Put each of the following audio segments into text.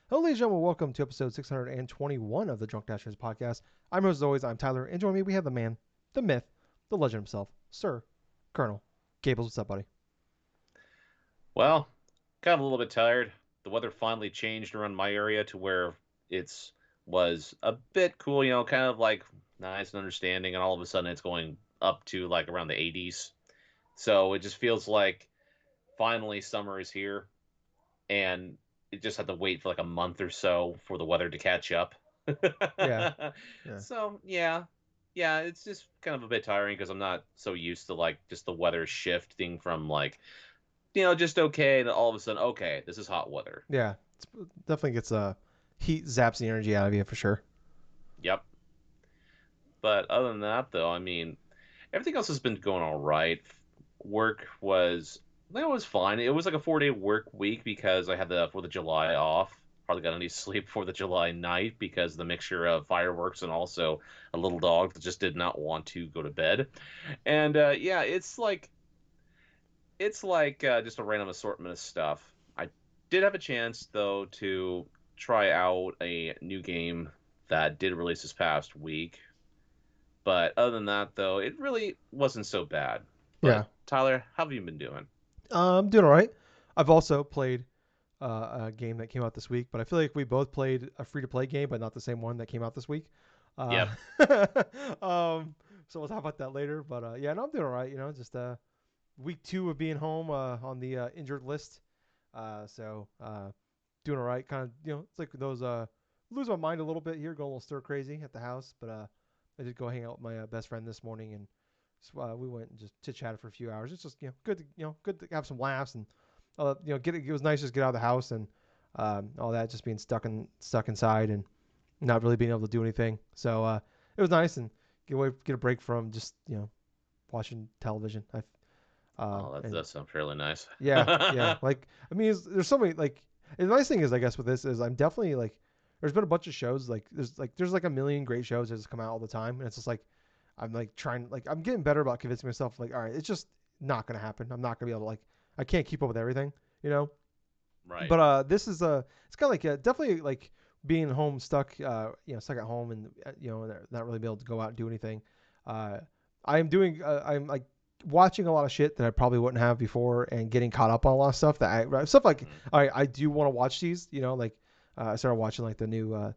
Hello, ladies and gentlemen. Welcome to episode 621 of the DrunkNerds podcast. I'm host, as always. I'm Tyler. And joining me, we have the man, the myth, the legend himself, Sir Colonel Gables. What's up, buddy? Well, got a little bit tired. The weather finally changed around my area to where it's was a bit cool, kind of like nice and understanding, and all of a sudden it's going up to like around the 80s. So it just feels like finally summer is here, and it just had to wait for like a month or so for the weather to catch up. Yeah, yeah, So yeah, it's just kind of a bit tiring because I'm not so used to like just the weather shifting from like just okay to all of a sudden, okay, this is hot weather. yeah. It's, definitely gets heat zaps the energy out of you for sure. Yep. But other than that, though, I mean, everything else has been going all right. Work was, that was fine. It was like a 4-day work week because I had the 4th of July off. Hardly got any sleep for the July night because the mixture of fireworks and also a little dog that just did not want to go to bed. And yeah, it's like just a random assortment of stuff. I did have a chance though to try out a new game that did release this past week, but other than that though, it really wasn't so bad. Yeah, But Tyler, how have you been doing? I'm doing all right. I've also played a game that came out this week, but I feel like we both played a free-to-play game, but not the same one that came out this week. Uh, Yep. so we'll talk about that later. But yeah, no, I'm doing all right. Just week two of being home on the injured list. So doing all right. Kind of, it's like those lose my mind a little bit here, going a little stir crazy at the house. But I did go hang out with my best friend this morning, and we went and just chit chatted for a few hours. It's just good to good to have some laughs and get it. It was nice just get out of the house and all that, just being stuck inside and not really being able to do anything. So it was nice and get a break from just watching television. Oh, that And does sound fairly nice. yeah. Like I mean, there's so many like. The nice thing is, I guess, with this is I'm definitely like, there's been a bunch of shows like there's like a million great shows that just come out all the time, and it's just like I'm like trying like I'm getting better about convincing myself like all right, it's just not gonna happen. I'm not gonna be able to like I can't keep up with everything, you know. Right. But this is it's kind of like definitely like being home stuck stuck at home and not really be able to go out and do anything. Uh, I'm like watching a lot of shit that I probably wouldn't have before and getting caught up on a lot of stuff that stuff like Mm. I do want to watch these, like I started watching like the new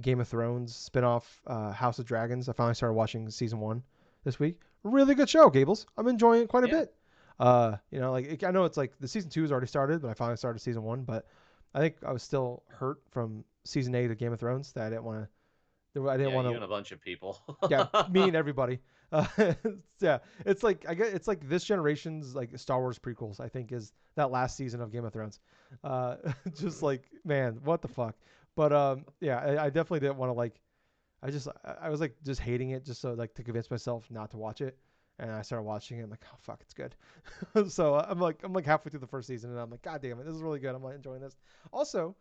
Game of Thrones spinoff, House of Dragons. I finally started watching season one this week. Really good show, Gables. I'm enjoying it quite a Yeah. bit. I know it's like the season two has already started, but I finally started season one. But I think I was still hurt from season eight of Game of Thrones that I didn't want to. I didn't Yeah, want you to. and a bunch of people. Yeah, me and everybody. Uh, yeah, it's like I get it's like this generation's like Star Wars prequels. I think is that last season of Game of Thrones. Uh, just like man, what the fuck. But yeah, I definitely didn't want to like I was like just hating it just so like to convince myself not to watch it. And I started watching it. I'm like, oh fuck, it's good. So I'm like halfway through the first season, and I'm like, god damn it, this is really good. I'm like enjoying this. Also,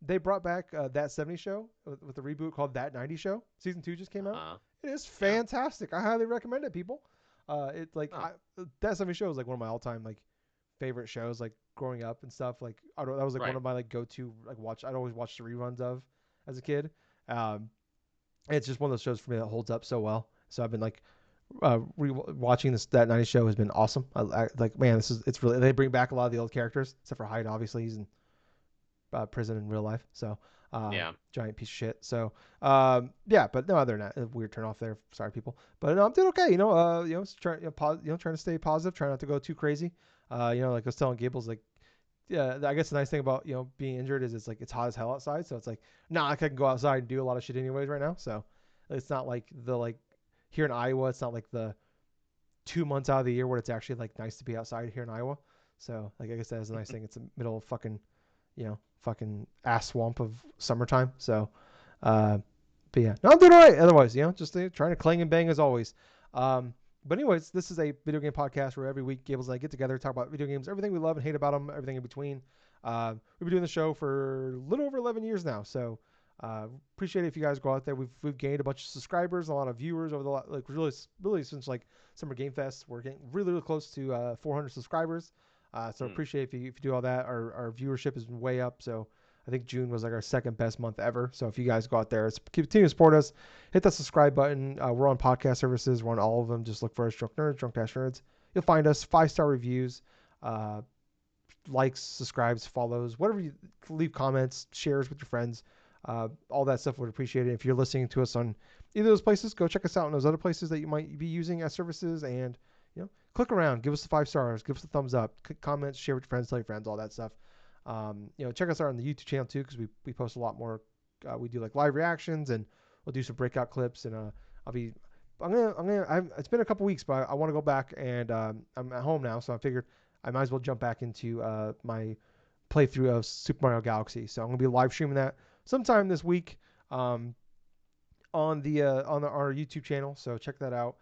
they brought back that '70s show with the reboot called That '90s Show. Season two just came out. Uh-huh. It is Yeah. fantastic. I highly recommend it, people. It's like Oh, that '70s show is like one of my all-time like favorite shows, like growing up and stuff. Like that was like one right. of my like go-to like watch. I'd always watch the reruns of as a kid. Um, it's just one of those shows for me that holds up so well. So I've been like watching this that '90s show has been awesome. Like man, it's really they bring back a lot of the old characters except for Hyde. Obviously, he's in prison in real life. So Yeah. giant piece of shit. So yeah, but no other than that, a weird turn off there. Sorry, people. But no, I'm doing okay. Trying to stay positive, trying not to go too crazy. Like I was telling Gables, like yeah, I guess the nice thing about being injured is it's like it's hot as hell outside, so it's like I can go outside and do a lot of shit anyways right now. So it's not like the like here in Iowa, it's not like the 2 months out of the year where it's actually like nice to be outside here in Iowa. So like I guess that is a nice thing. It's the middle of fucking ass swamp of summertime. So uh, but yeah, no, I'm doing all right. Otherwise, just trying to clang and bang as always. But anyways, this is a video game podcast where every week Gables and I get together, talk about video games, everything we love and hate about them, everything in between. We've been doing the show for a little over 11 years now, so appreciate it if you guys go out there. We've gained a bunch of subscribers, a lot of viewers over the like really since like Summer Game Fest. We're getting really close to 400 subscribers. So Hmm. appreciate if you do all that. Our viewership has been way up, so I think June was like our second best month ever. So if you guys go out there, continue to support us, hit that subscribe button. We're on podcast services. We're on all of them. Just look for us, Drunk Nerds, Drunk-Nerds. You'll find us. 5-star reviews, likes, subscribes, follows, whatever you leave comments, shares with your friends. All that stuff would appreciate it. If you're listening to us on either of those places, go check us out in those other places that you might be using as services, and click around, give us the 5 stars, give us the thumbs up, comments, share with your friends, tell your friends, all that stuff. Check us out on the YouTube channel too, because we post a lot more. We do like live reactions, and we'll do some breakout clips, and it's been a couple weeks, but I want to go back, and I'm at home now, so I figured I might as well jump back into my playthrough of Super Mario Galaxy. So I'm gonna be live streaming that sometime this week on our YouTube channel. So check that out.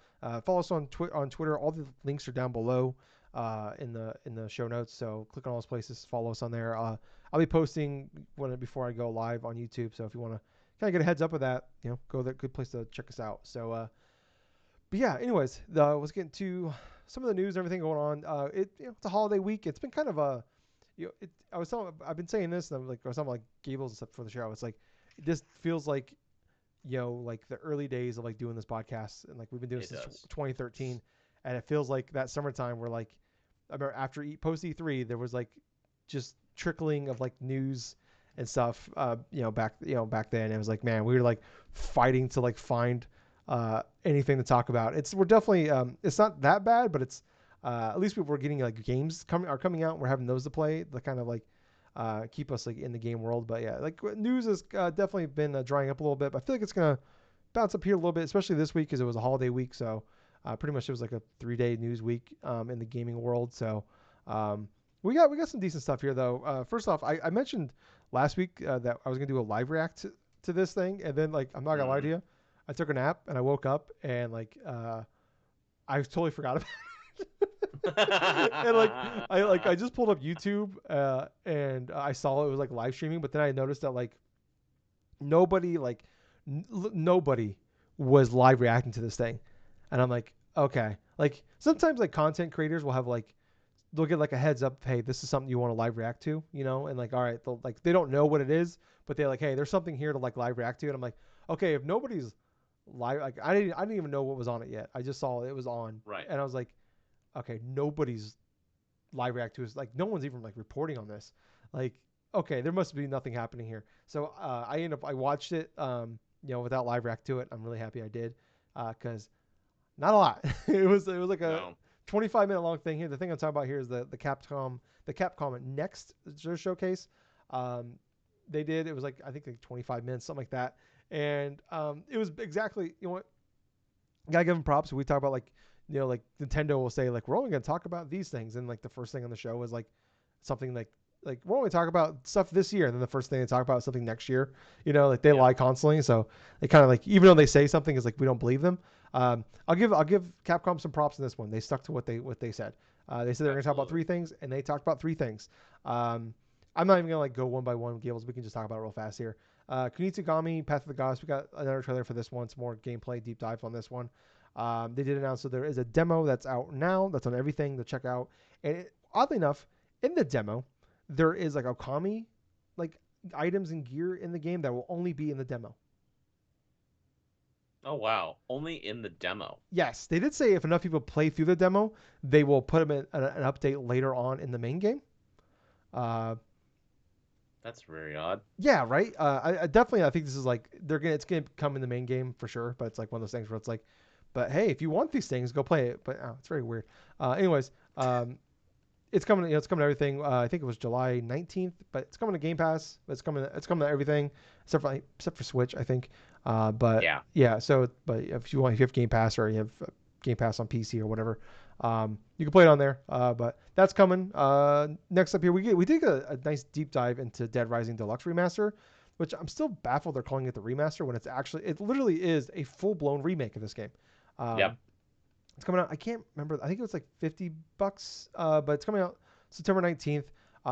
Follow us on Twitter. All the links are down below in the show notes. So click on all those places. Follow us on there. I'll be posting before I go live on YouTube. So if you want to kind of get a heads up of that, go there. Good place to check us out. So, but yeah. Anyways, let's get into some of the news and everything going on. It's a holiday week. It's been kind of a I've been saying this, and I was talking like Gables and stuff for the show. It's like this feels like like the early days of like doing this podcast, and like we've been doing it since 2013, and it feels like that summertime where like I remember after post E3 there was like just trickling of like news and stuff back then. It was like, man, we were like fighting to like find anything to talk about. We're definitely it's not that bad, but it's at least we're getting like games coming out. We're having those to play, the kind of like keep us like in the game world. But yeah, like news has definitely been drying up a little bit. But I feel like it's gonna bounce up here a little bit, especially this week because it was a holiday week. So pretty much it was like a 3-day news week in the gaming world. So we got some decent stuff here though. First off, I mentioned last week that I was gonna do a live react to this thing, and then like I'm not gonna lie to you, I took a nap and I woke up and like I totally forgot about and I just pulled up YouTube and I saw it was like live streaming, but then I noticed that like nobody nobody was live reacting to this thing, and I'm like, okay, like sometimes like content creators will have like they'll get like a heads up, hey, this is something you want to live react to, and like all right, they don't know what it is, but they're like, hey, there's something here to like live react to, and I'm like, okay, if nobody's live, like I didn't even know what was on it yet, I just saw it was on, right, and I was like, okay, nobody's live react to us. Like no one's even like reporting on this. Like, okay, there must be nothing happening here. So I watched it, without live react to it. I'm really happy I did, because not a lot. it was like a 25-minute long thing here. The thing I'm talking about here is the Capcom Next showcase. It was like I think like 25 minutes, something like that, and it was exactly what. Gotta give them props. We talk about like like Nintendo will say like we're only gonna talk about these things, and like the first thing on the show was like something like we're only talking about stuff this year, and then the first thing they talk about is something next year. Like they lie constantly, so they kind of like even though they say something is like we don't believe them. I'll give Capcom some props in this one. They stuck to what they said. They said they're gonna talk about 3 things, and they talked about 3 things. I'm not even gonna like go one by one, Gables. We can just talk about it real fast here. Kunitsugami, Path of the Gods. We got another trailer for this one. Some more gameplay deep dive on this one. They did announce that there is a demo that's out now. That's on everything to check out. And oddly enough, in the demo, there is like Okami, like items and gear in the game that will only be in the demo. Oh wow! Only in the demo. Yes, they did say if enough people play through the demo, they will put them in an update later on in the main game. That's very odd. Yeah, right. I definitely I think this is like it's gonna come in the main game for sure. But it's like one of those things where it's like, but hey, if you want these things, go play it. But it's very weird. Anyways, it's coming. It's coming to everything. I think it was July 19th, but it's coming to Game Pass. It's coming to everything except for Switch, I think. But yeah. So, but if you have Game Pass or you have Game Pass on PC or whatever, you can play it on there. But that's coming. Next up here, we did a nice deep dive into Dead Rising Deluxe Remaster, which I'm still baffled they're calling it the remaster when it literally is a full blown remake of this game. It's coming out. I can't remember. I think it was like $50, but it's coming out September 19th.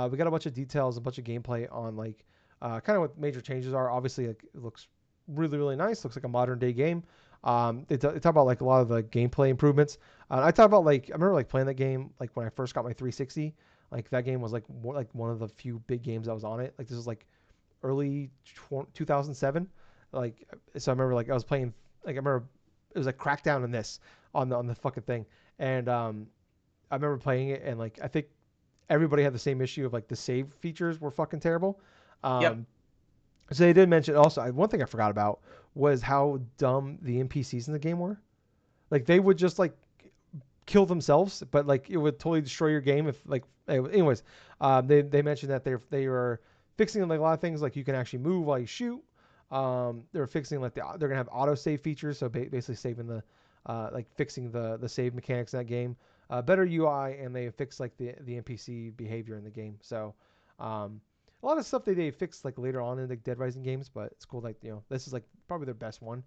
We got a bunch of details, a bunch of gameplay on like kind of what major changes are. Obviously, like, it looks really, really nice. Looks like a modern day game. They talk about like a lot of the gameplay improvements. I talk about like I remember like playing that game like when I first got my 360. Like that game was like one of the few big games that was on it. Like this is like early 2007. Like, so I remember like I was playing, like I remember it was like Crackdown in this on the fucking thing, and I remember playing it, and like I think everybody had the same issue of like the save features were fucking terrible. Yep. Um, so they did mention also, one thing I forgot about was how dumb the NPCs in the game were. Like they would just like kill themselves, but like it would totally destroy your game if like. Anyways, they mentioned that they were fixing like a lot of things, like you can actually move while you shoot. They're fixing like they're gonna have auto save features, so basically saving the like fixing the save mechanics in that game. Better UI, and they fixed like the NPC behavior in the game. So a lot of stuff they fixed like later on in the Dead Rising games, but it's cool. Like this is like probably their best one.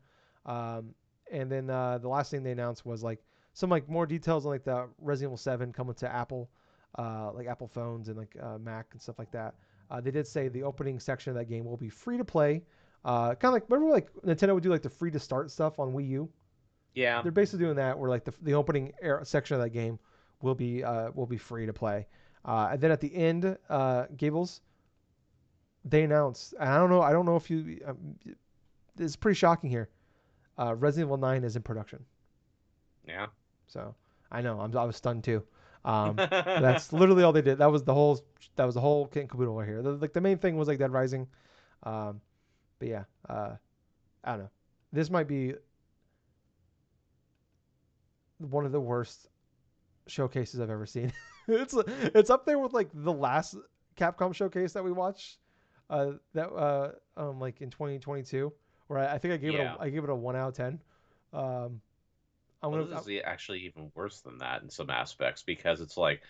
Um, and then the last thing they announced was like some like more details on like the Resident Evil 7 coming to Apple, like Apple phones and like Mac and stuff like that. They did say the opening section of that game will be free to play. Kind of like remember like Nintendo would do like the free to start stuff on Wii U. Yeah. They're basically doing that where like the opening section of that game will be free to play. And then at the end, Gables, they announced, and I don't know if you, it's pretty shocking here. Resident Evil 9 is in production. Yeah. So I know I was stunned too. That's literally all they did. That was the whole kit and caboodle right here. Like the main thing was like Dead Rising. Um, but yeah, I don't know. This might be one of the worst showcases I've ever seen. It's up there with like the last Capcom showcase that we watched. Like in 2022, where I think Yeah. I gave it a 1 out of 10. Um, I'm Well, gonna this is actually even worse than that in some aspects because it's like,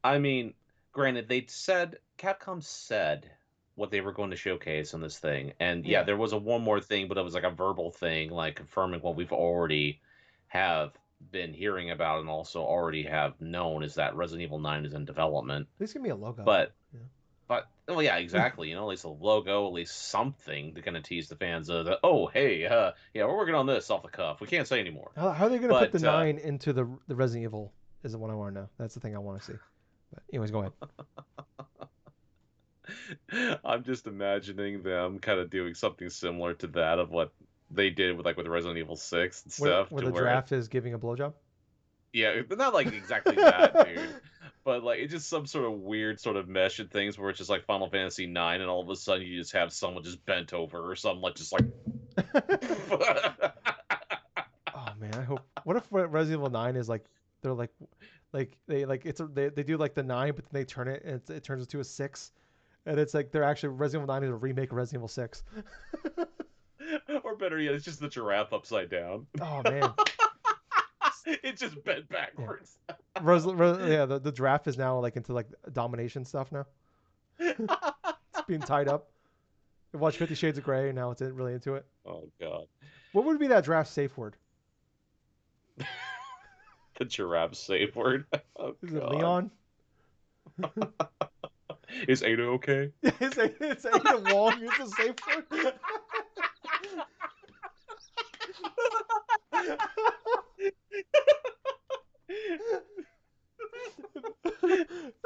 I mean, granted, Capcom said what they were going to showcase in this thing, and yeah, yeah. there was a one more thing, but it was like a verbal thing, like confirming what we've already have been hearing about and also already have known is that Resident Evil 9 is in development. At least give me a logo. But Yeah. well, yeah, exactly. You know, at least a logo, at least something to kind of tease the fans of the, oh, hey, yeah, we're working on this off the cuff. We can't say anymore. How are they gonna put the But 9 into the Resident Evil? Is the one I want to know. That's the thing I want to see. But anyways, go ahead. I'm just imagining them kind of doing something similar to that of what they did with with Resident Evil 6 and stuff Where to the where giraffe is giving a blowjob. yeah, but not like exactly that, dude. But like it's just some sort of weird sort of mesh and things where it's just like Final Fantasy 9 and all of a sudden you just have someone just bent over or something like just like Oh man, I hope. What if Resident Evil 9 is like they're like they like they do like the 9, but then they turn it and it turns into a 6, and it's like they're actually Resident Evil 9 is a remake of Resident Evil 6. or better yet, it's just the giraffe upside down. Oh man, It just bent yeah. backwards. Yeah, the draft is now like into like domination stuff now. It's being tied up. You watch 50 Shades of Grey, and now it's really into it. Oh god. What would be that draft safe word? The giraffe safe word. Oh Is it god. Leon? Is Ada okay? It's Ada Wong. It's a safe word.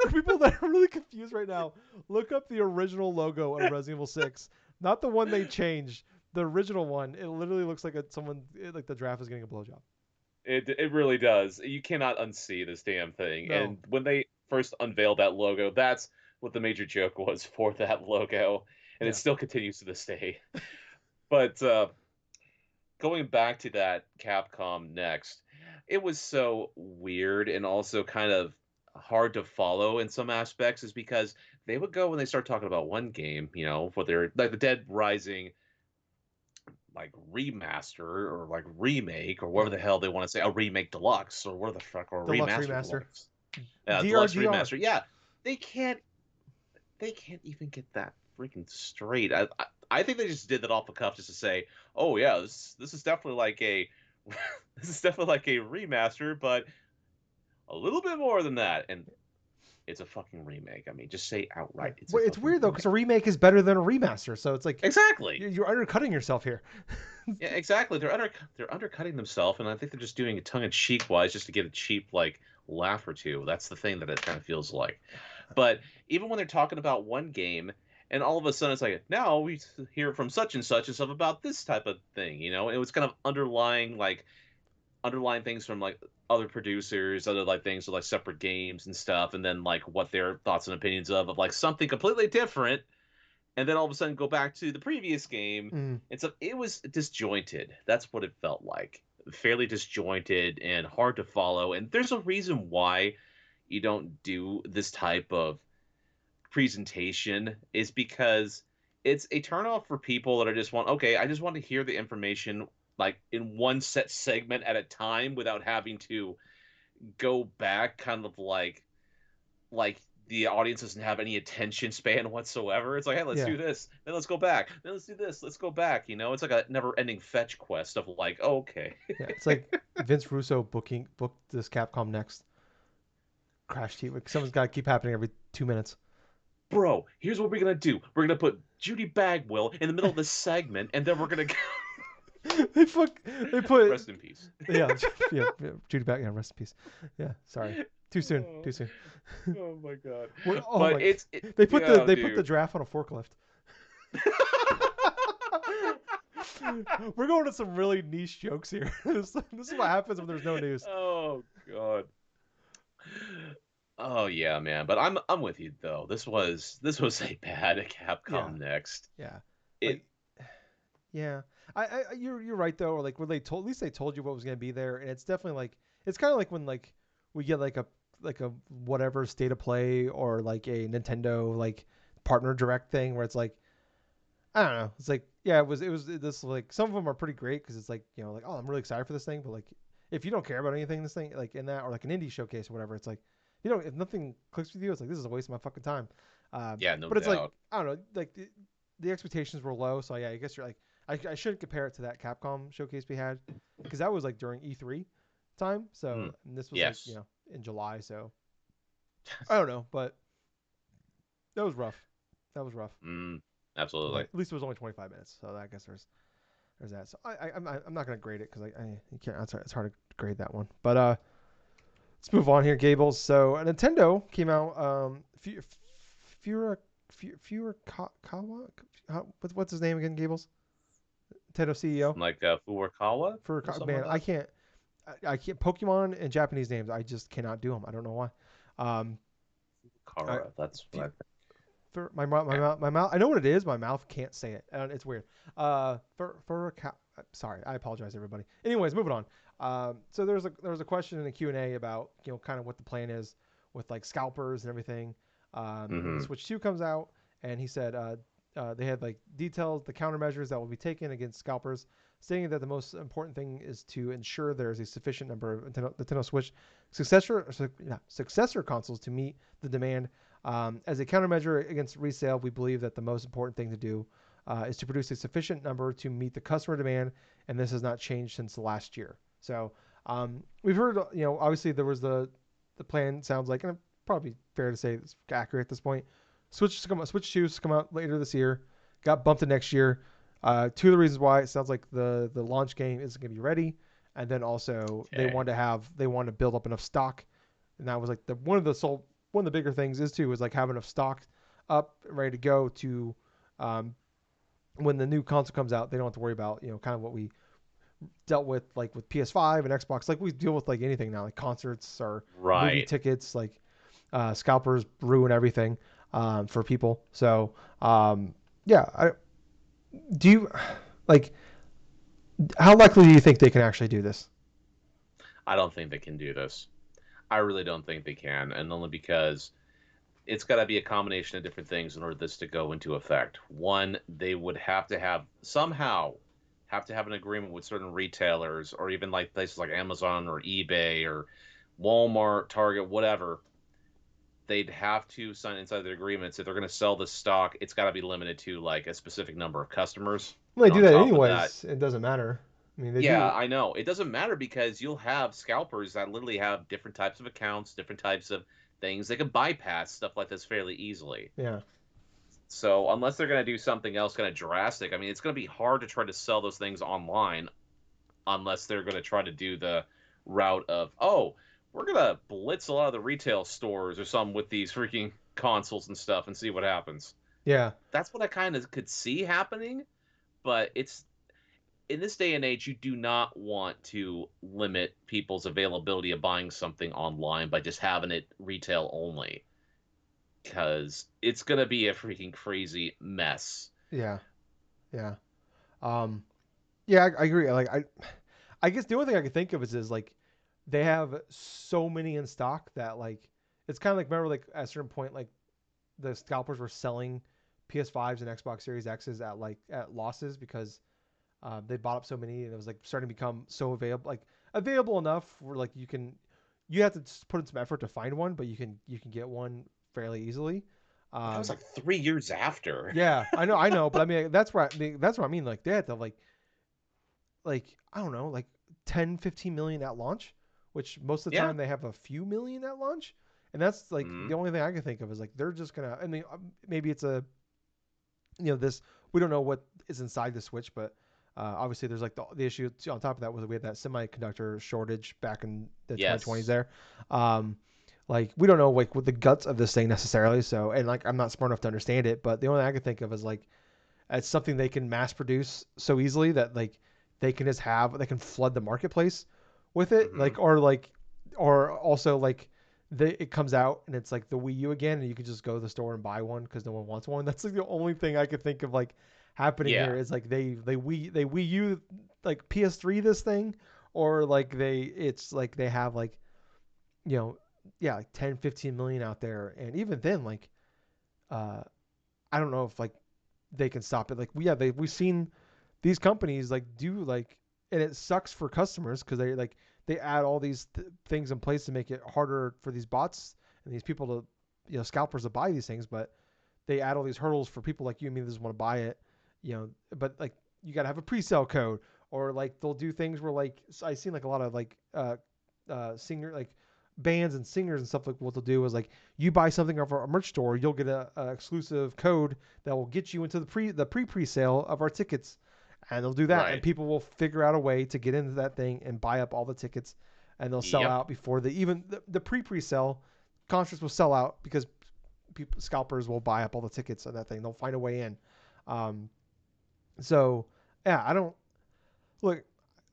For people that are really confused right now, look up the original logo of Resident Evil 6, not the one they changed. The original one. It literally looks like like the draft is getting a blowjob. It really does. You cannot unsee this damn thing. No. And when they first unveiled that logo, that's what the major joke was for that logo, and it Yeah. still continues to this day. But going back to that Capcom Next, it was so weird and also kind of hard to follow in some aspects, is because they would go when they start talking about one game, you know, for their like the Dead Rising like remaster or like remake or whatever Yeah. the hell they want to say, a remake deluxe or what the fuck, or a Deluxe remaster remaster. deluxe. Yeah, deluxe DRDR. remaster. Yeah, they can't they can't even get that freaking straight. I think they just did that off the cuff just to say, oh yeah, this is definitely like a this is definitely like a remaster, but a little bit more than that. And it's a fucking remake. I mean, just say Yeah. outright, it's a Well, it's fucking weird though because remake. a remake is better than a remaster. So it's like Exactly. you're undercutting yourself here. Yeah, exactly. They're undercutting themselves, and I think they're just doing it tongue in cheek wise, just to get a cheap like laugh or two. That's the thing that it kind of feels like. But even when they're talking about one game, And all of a sudden, it's like now we hear from such and such and stuff about this type of thing. It was kind of underlying things from like other producers, other like things like separate games and stuff, and then like what their thoughts and opinions of like something completely different, and then all of a sudden go back to the previous game Mm, and stuff. It was disjointed. That's what it felt like. Fairly disjointed and hard to follow. And there's a reason why you don't do this type of presentation is because it's a turnoff for people that are just want okay, I just want to hear the information like in one set segment at a time without having to go back kind of like the audience doesn't have any attention span whatsoever. It's like, hey, let's yeah, do this, then let's go back, then let's do this, let's go back. It's like a never-ending fetch quest of like, oh, okay, yeah. It's like Vince Russo booked this Capcom Next crash team. Like something's got to keep happening every 2 minutes. bro. Here's what we're gonna do. We're gonna put Judy Bagwell in the middle of this segment, and then we're gonna they fuck. They put rest in peace. yeah, yeah. Judy back. Yeah, rest in peace. Yeah, sorry. Too soon. Oh, Too soon. oh my god. Oh But my. yeah, They put the dude. draft on a forklift. We're going to some really niche jokes here. This is what happens when there's no news. Oh god. Oh yeah, man. But I'm with you though. This was a bad Yeah, Capcom Next. yeah. It Like, yeah. You're right though. Or like when they told, at least they told you what was gonna be there, and it's definitely like it's kind of like when like we get like a whatever state of play or like a Nintendo like partner direct thing where it's like I don't know. It's like yeah, it was this like some of them are pretty great because it's like like oh I'm really excited for this thing, but like if you don't care about anything in this thing like in that or like an indie showcase or whatever, it's like if nothing clicks with you, it's like this is a waste of my fucking time. yeah, no But it's like doubt. I don't know, like the expectations were low, so yeah, I guess you're like I shouldn't compare it to that Capcom showcase we had because that was like during E3 time, so Mm, and this was like yes. in July, so I don't know, but that was rough. That was rough. Mm, But absolutely. at least it was only 25 minutes, so I guess there's that. So I'm not gonna grade it because I you can't. It's hard to grade that one. But let's move on here, Gables. So Nintendo came out. Fura Kawa. What's his name again, Gables? Nintendo CEO. Like Furukawa or something Man, like that. I can't Pokemon and Japanese names. I just cannot do them. I don't know why. Um, I, Kara. That's what I think. my Yeah. mouth I know what it is. My mouth can't say it. It's weird. Sorry, I apologize, everybody. Anyways, moving on. So there was a question in the Q&A about kind of what the plan is with like scalpers and everything. When the Mm-hmm. Switch 2 comes out, and he said they had like detailed the countermeasures that will be taken against scalpers, stating that the most important thing is to ensure there is a sufficient number of Nintendo Switch successor consoles to meet the demand. As a countermeasure against resale, we believe that the most important thing to do is to produce a sufficient number to meet the customer demand, and this has not changed since last year. So we've heard, obviously there was the plan sounds like, and it's probably fair to say it's accurate at this point. Switch 2's come out later this year, got bumped to next year. Two of the reasons why it sounds like the launch game isn't going to be ready, and then also Okay. they want to build up enough stock, and that was like one of the bigger things is like having enough stock up ready to go to um, when the new console comes out. They don't have to worry about kind of what we dealt with like with PS5 and Xbox, like we deal with like anything now, like concerts or movie Right. tickets, like scalpers ruin everything for people. So yeah, do you like how likely do you think they can actually do this? I don't think they can do this. I really don't think they can, and only because it's got to be a combination of different things in order for this to go into effect. One, they would have to have an agreement with certain retailers or even like places like Amazon or eBay or Walmart, Target, whatever. They'd have to sign inside their agreements if they're going to sell the stock. It's got to be limited to like a specific number of customers. Well, they And do on that top of that, anyways. It doesn't matter. I mean, they yeah, do. I know. It doesn't matter because you'll have scalpers that literally have different types of accounts, different types of things. They can bypass stuff like this fairly easily. Yeah. So unless they're going to do something else kind of drastic, I mean, it's going to be hard to try to sell those things online unless they're going to try to do the route of, oh, we're going to blitz a lot of the retail stores or something with these freaking consoles and stuff and see what happens. Yeah. That's what I kind of could see happening, but it's in this day and age, you do not want to limit people's availability of buying something online by just having it retail only, because it's gonna be a freaking crazy mess. Yeah. Yeah. Um. Yeah, I agree. Like I guess the only thing I can think of is like they have so many in stock that like it's kind of like remember like at a certain point like the scalpers were selling PS5s and Xbox Series X's at like at losses because they bought up so many and it was like starting to become so available like available enough where like you have to put in some effort to find one, but you can get one fairly easily. But that was Um, like 3 years after. yeah, I know, but I mean that's what I mean. Like they had to like I don't know, like 10, 15 million at launch, which most of the Yeah. time they have a few million at launch. And that's like Hmm. the only thing I can think of is like they're just gonna. I mean, maybe it's a this we don't know what is inside the Switch, but obviously there's like the issue on top of that was we had that semiconductor shortage back in the 2020s Yes. there. Um, like we don't know like what the guts of this thing necessarily. So and like I'm not smart enough to understand it, but the only thing I can think of is like it's something they can mass produce so easily that like they can flood the marketplace with it Hmm. or also like it comes out and it's like the Wii U again and you can just go to the store and buy one because no one wants one. That's like the only thing I could think of like happening Yeah. here is like they Wii U like PS3 this thing or like it's like they have like you know yeah like 10 15 million out there and even then like uh I don't know if like they can stop it. Like we've seen these companies like do like, and it sucks for customers because they add all these things in place to make it harder for these bots and these people to scalpers to buy these things, but they add all these hurdles for people like you and me that just want to buy it, but like you got to have a pre-sale code or like they'll do things where like I seen like a lot of like singer like bands and singers and stuff like what they'll do is like you buy something off our merch store, you'll get a exclusive code that will get you into the pre-sale of our tickets, and they'll do that, and Right. people will figure out a way to get into that thing and buy up all the tickets, and they'll sell Yep. out before they even the pre-sale concerts will sell out because people scalpers will buy up all the tickets of that thing. They'll find a way in. Um, so yeah, I don't look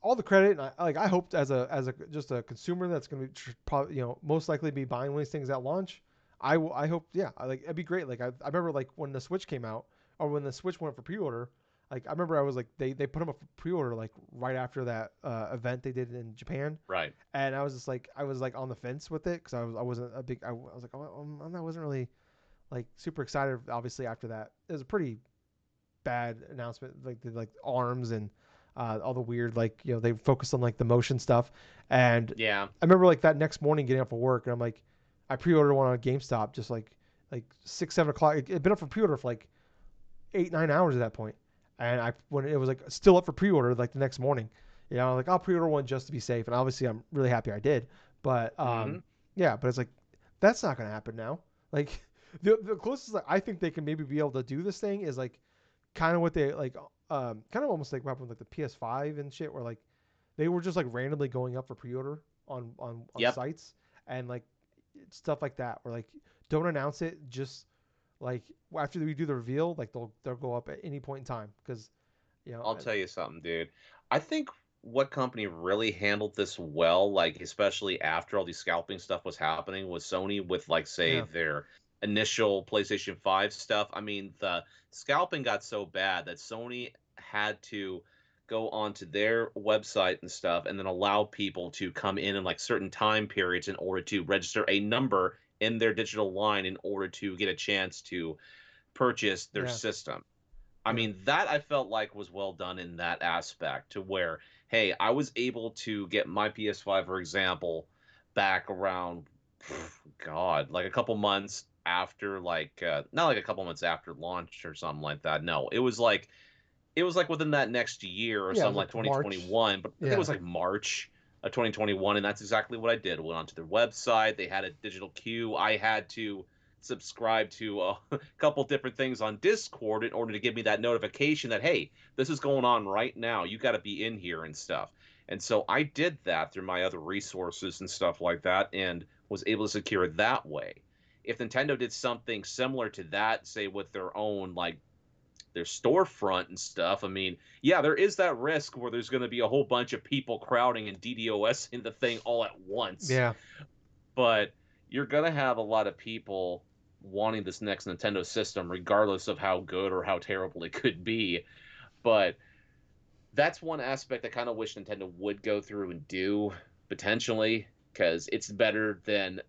all the credit. And I hoped as a just a consumer that's going to be probably most likely be buying one of these things at launch. I hope yeah like it'd be great. Like I remember like when the Switch came out or when the Switch went for pre-order. Like I remember I was like they put them up for pre-order like right after that event they did in Japan, Right. and I was like on the fence with it because I wasn't a big I was like I wasn't really like super excited. Obviously, after that, it was a pretty bad announcement, like the arms and all the weird like they focused on like the motion stuff. And Yeah. I remember like that next morning getting up for work, and I'm like, I pre-ordered one on GameStop just like 6 7 o'clock. It'd been up for pre-order for like 8 9 hours at that point, and I when it was like still up for pre-order like the next morning. Like I'll pre-order one just to be safe, and obviously I'm really happy I did. But Hmm. yeah, but it's like that's not gonna happen now. Like the closest like, I think they can maybe be able to do this thing is like kind of what they like kind of almost like what happened with like the PS5 and shit where like they were just like randomly going up for pre-order on Yep. sites and like stuff like that where like don't announce it just like after we do the reveal like they'll go up at any point in time because you know I'll tell you something, dude. I think what company really handled this well, like especially after all the scalping stuff was happening, was Sony with like say yeah their initial PlayStation 5 stuff. I mean, the scalping got so bad that Sony had to go onto their website and stuff and then allow people to come in like certain time periods in order to register a number in their digital line in order to get a chance to purchase their yeah system. I yeah mean, that I felt like was well done in that aspect to where, hey, I was able to get my PS5, for example, back around, God, like a couple months after, like, not like a couple months after launch or something like that. No, it was like within that next year or yeah it something was like like March 2021, but I think it yeah was like March of 2021, and that's exactly what I did. Went onto their website. They had a digital queue. I had to subscribe to a couple different things on Discord in order to give me that notification that, hey, this is going on right now. You got to be in here and stuff. And so I did that through my other resources and stuff like that and was able to secure it that way. if Nintendo did something similar to that, say with their own like their storefront and stuff, I mean, yeah, there is that risk where there's going to be a whole bunch of people crowding and DDoS in the thing all at once. Yeah. But you're going to have a lot of people wanting this next Nintendo system, regardless of how good or how terrible it could be. But that's one aspect I kind of wish Nintendo would go through and do potentially, because it's better than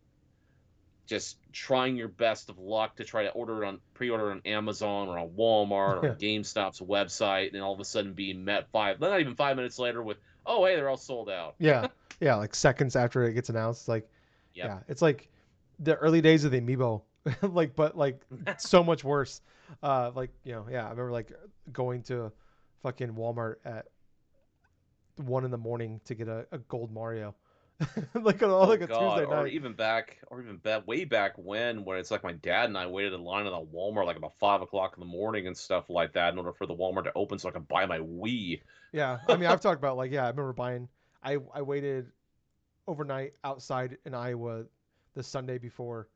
just trying your best of luck to try to order it on pre-order on Amazon or on Walmart or on Yeah. GameStop's website, and all of a sudden being met not even 5 minutes later with, oh hey, they're all sold out. Yeah. Yeah. Like seconds after it gets announced, like, Yep. yeah, it's like the early days of the amiibo, like, but like so much worse. Like, yeah, I remember like going to fucking Walmart at 1 in the morning to get a gold Mario, like on Oh like a God, Tuesday night. or even back way back when it's like my dad and I waited in line at a Walmart like about 5 o'clock in the morning and stuff like that in order for the Walmart to open so I could buy my Wii. Yeah, I mean, I've talked about like, yeah, I remember buying. I waited overnight outside in Iowa the Sunday before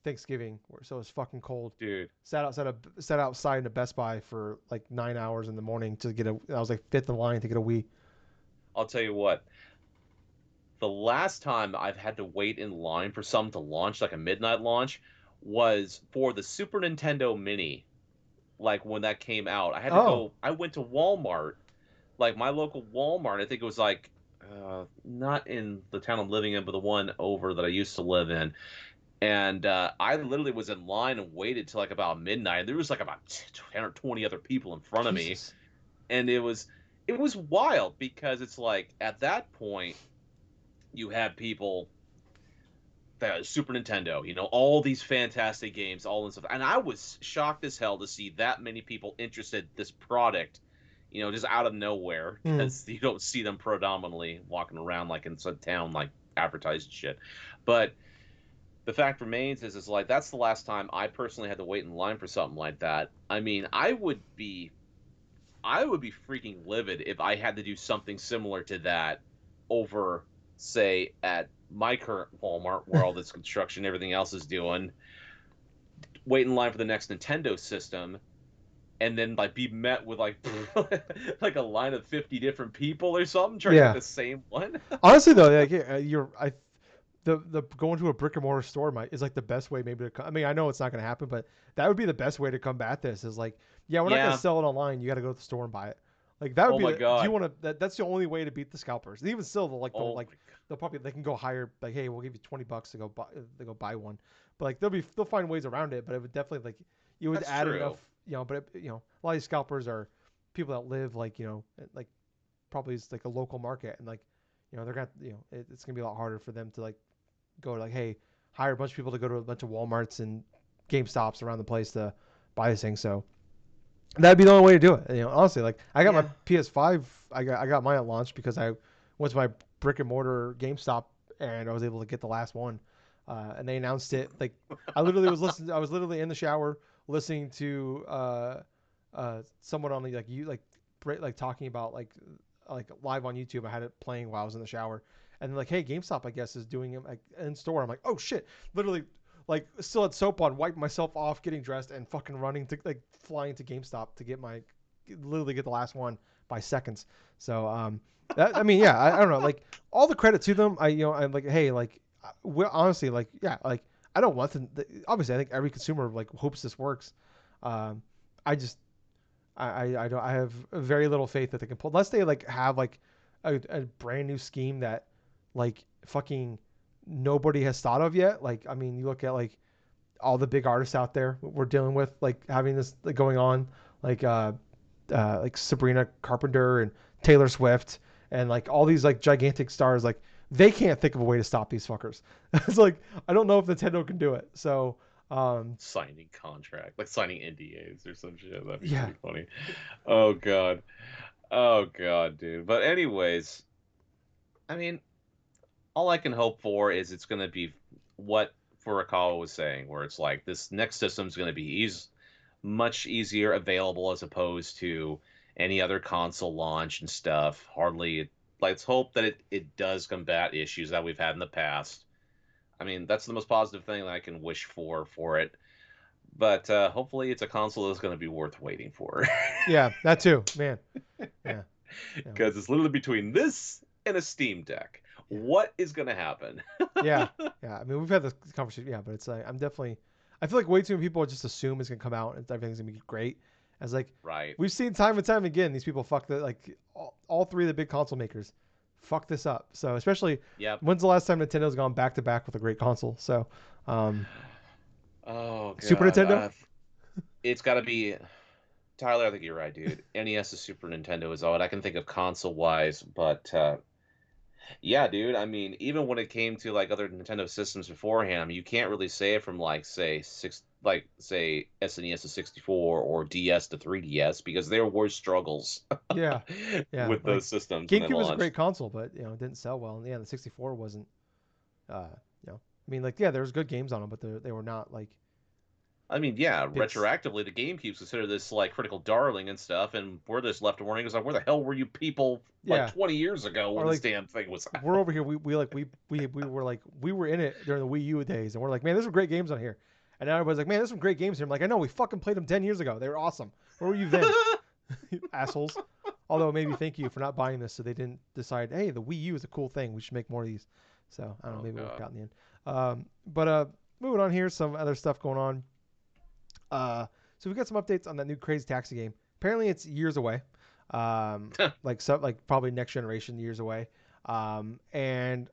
Thanksgiving, so it was fucking cold. Dude, Sat outside in a Best Buy for like 9 hours in the morning to get a. I was like fifth in line to get a Wii. I'll tell you what. The last time I've had to wait in line for something to launch, like a midnight launch, was for the Super Nintendo Mini. Like when that came out, Oh, I went to Walmart, like my local Walmart. I think it was like, not in the town I'm living in, but the one over that I used to live in. And I literally was in line and waited till like about midnight. There was like about 10 or 20 other people in front of me. Jesus. And it was wild because it's like at that point, you had people that Super Nintendo, all these fantastic games, all and stuff. And I was shocked as hell to see that many people interested in this product, just out of nowhere, Hmm. because you don't see them predominantly walking around like in some town, like advertised shit. But the fact remains is like that's the last time I personally had to wait in line for something like that. I mean, I would be freaking livid if I had to do something similar to that over, say, at my current Walmart where all this construction, everything else is doing, wait in line for the next Nintendo system, and then like be met with like like a line of 50 different people or something trying to get Yeah. the same one. Honestly though, like you're I the going to a brick and mortar store is like the best way maybe to. I mean, I know it's not going to happen, but that would be the best way to combat this. Is like, yeah, we're not going to Yeah. sell it online. You got to go to the store and buy it. Like that would Oh be my the. Do you god. want to? That's the only way to beat the scalpers. And even still, they'll Oh like my god. they'll probably they can go higher. Like, hey, we'll give you $20 to go buy. They go buy one, but like they'll find ways around it. But it would definitely like you would That's add enough. true. But a lot of these scalpers are people that live like like probably it's like a local market and like they're gonna it's gonna be a lot harder for them to like go like, hey, hire a bunch of people to go to a bunch of Walmarts and GameStops around the place to buy this thing. So that'd be the only way to do it. Honestly, like I got my Yeah. PS5, I got mine at launch because I went to my brick and mortar GameStop and I was able to get the last one. And they announced it like I was literally in the shower listening to someone on the like you like talking about like live on YouTube. I had it playing while I was in the shower, and like, hey, GameStop, I guess, is doing it like in store. I'm like, oh shit, literally, like still had soap on, wiping myself off, getting dressed, and fucking running to like flying to GameStop to get literally get the last one by seconds. So I mean, yeah, I don't know, like all the credit to them. I'm like, hey, like, honestly, like, yeah, like I don't want to. Obviously, I think every consumer like hopes this works. Um, I just I don't I have very little faith that they can pull unless they like have like a brand new scheme that like fucking nobody has thought of yet. Like I mean, you look at like all the big artists out there we're dealing with like having this like, going on like Sabrina Carpenter and Taylor Swift and like all these like gigantic stars like they can't think of a way to stop these fuckers. It's like I don't know if Nintendo can do it. So Signing contract, like signing NDAs or some shit. That'd be yeah. pretty funny. Oh god. Oh god, dude. But anyways, I mean, all I can hope for is it's going to be what Furukawa was saying, where it's like this next system is going to be much easier available as opposed to any other console launch and stuff. Hardly, let's hope that it does combat issues that we've had in the past. I mean, that's the most positive thing that I can wish for it. But hopefully, it's a console that's going to be worth waiting for. Yeah, that too, man. Yeah, yeah, Because it's literally between this and a Steam Deck. yeah, What is going to happen? yeah, yeah. I mean, we've had this conversation, yeah, but it's like I'm definitely. I feel like way too many people just assume it's gonna come out and everything's gonna be great. As like Right. we've seen time and time again, these people fuck the like all three of the big console makers fuck this up. So especially Yep. when's the last time Nintendo's gone back to back with a great console? So um, Oh Super God. Nintendo. It's got to be Tyler. I think you're right, dude. NES to Super Nintendo is all I can think of console wise, but yeah, dude. I mean, even when it came to like other Nintendo systems beforehand, I mean, you can't really say it from like say SNES to 64 or DS to 3DS because there were struggles Yeah, yeah. with Like those systems when they GameCube was a launched. great console, but it didn't sell well. And yeah, the 64 wasn't. Uh, I mean, like yeah, there was good games on them, but they were not like I mean, yeah, big. retroactively, the GameCube's considered this like critical darling and stuff, and we're just left wondering, is like, where the hell were you people like Yeah, 20 years ago or when this like damn thing was we're out? over here. We were like we were in it during the Wii U days, and we're like, man, there's some great games on here. And now everybody's like, man, there's some great games here. I'm like, I know, we fucking played them 10 years ago. They were awesome. Where were you then, assholes? Although maybe thank you for not buying this, so they didn't decide, hey, the Wii U is a cool thing. We should make more of these. So I don't know, Oh maybe it worked god. out in the end. But moving on here, some other stuff going on. So we got some updates on that new Crazy Taxi game. Apparently, it's years away. Like probably next generation years away. And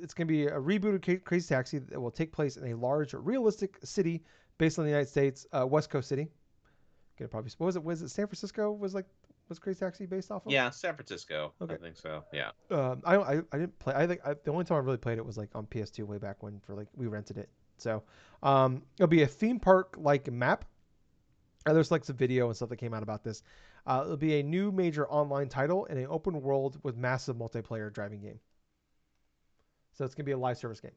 it's gonna be a reboot of Crazy Taxi that will take place in a large, realistic city based on the United States, West Coast city. Gonna probably what was it? Was it San Francisco? Was Crazy Taxi based off of? Yeah, San Francisco. I Okay. think so. Yeah. I didn't play. The only time I really played it was like on PS2 way back when for like we rented it. So it'll be a theme park like map. There's like some video and stuff that came out about this. It'll be a new major online title in an open world with massive multiplayer driving game. So it's gonna be a live service game.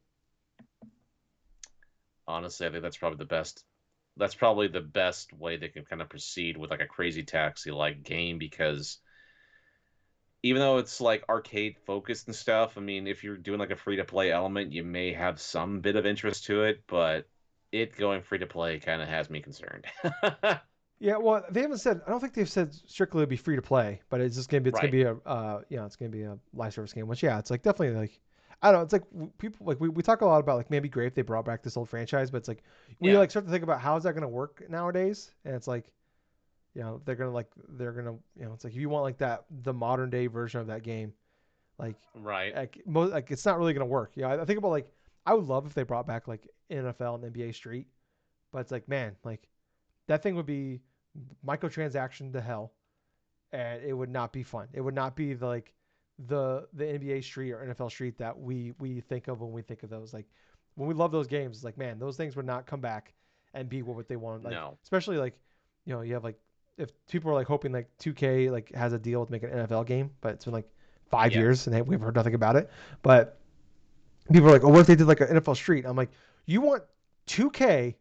Honestly, I think that's probably the best. That's probably the best way they can kind of proceed with like a Crazy Taxi like game because even though it's like arcade focused and stuff, I mean, if you're doing like a free to play element, you may have some bit of interest to it, but it going free to play kind of has me concerned. Yeah, well, they haven't said. I don't think they've said strictly it'll be free to play, but it's just gonna be. It's gonna Right. be a. It's gonna be a live service game. Which yeah, it's like definitely like. I don't know. It's like people like we talk a lot about like maybe great if they brought back this old franchise, but it's like we Yeah. like start to think about how is that gonna work nowadays, and it's like they're gonna it's like if you want like that the modern day version of that game, like Right. like it's not really gonna work. I think about like I would love if they brought back like NFL and NBA Street, but it's like man like that thing would be microtransaction to hell, and it would not be fun. It would not be the, like the NBA Street or NFL Street that we think of when we think of those. Like when we love those games, it's like man, those things would not come back and be what they want. Like No. especially like you have like if people are like hoping like 2K like has a deal to make an NFL game, but it's been like 5 years Yes. and we've heard nothing about it. But people are like, oh, what if they did like an NFL Street? I'm like, you want 2K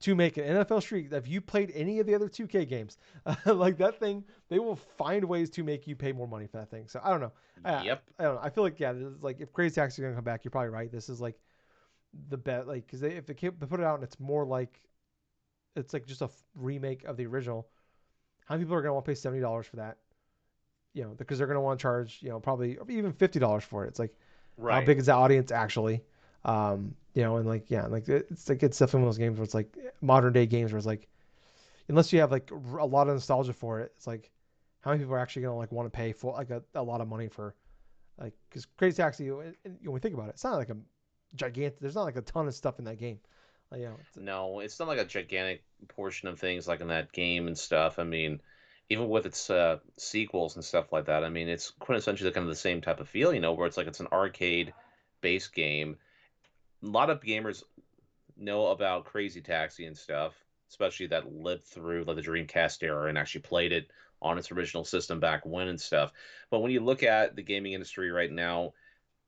to make an NFL Street? Have you played any of the other 2K games? Like that thing, they will find ways to make you pay more money for that thing. So I don't know. Yep. I don't know. I feel like yeah, this is like if Crazy Taxi is gonna come back, you're probably right. This is like the bet, like because if they put it out and it's more like it's like just a remake of the original. How many people are gonna want to pay $70 for that? Because they're gonna want to charge probably even $50 for it. It's like how Right. big is that audience actually? And like yeah, like it's definitely one of those games where it's like modern day games where it's like unless you have like a lot of nostalgia for it, it's like how many people are actually gonna like want to pay for like a lot of money for like because Crazy Taxi, when we think about it, it's not like a gigantic. There's not like a ton of stuff in that game. Like, No, it's not like a gigantic portion of things like in that game and stuff. I mean, even with its sequels and stuff like that, I mean, it's quintessentially kind of the same type of feel, where it's like it's an arcade based game. A lot of gamers know about Crazy Taxi and stuff, especially that lived through like the Dreamcast era and actually played it on its original system back when and stuff. But when you look at the gaming industry right now,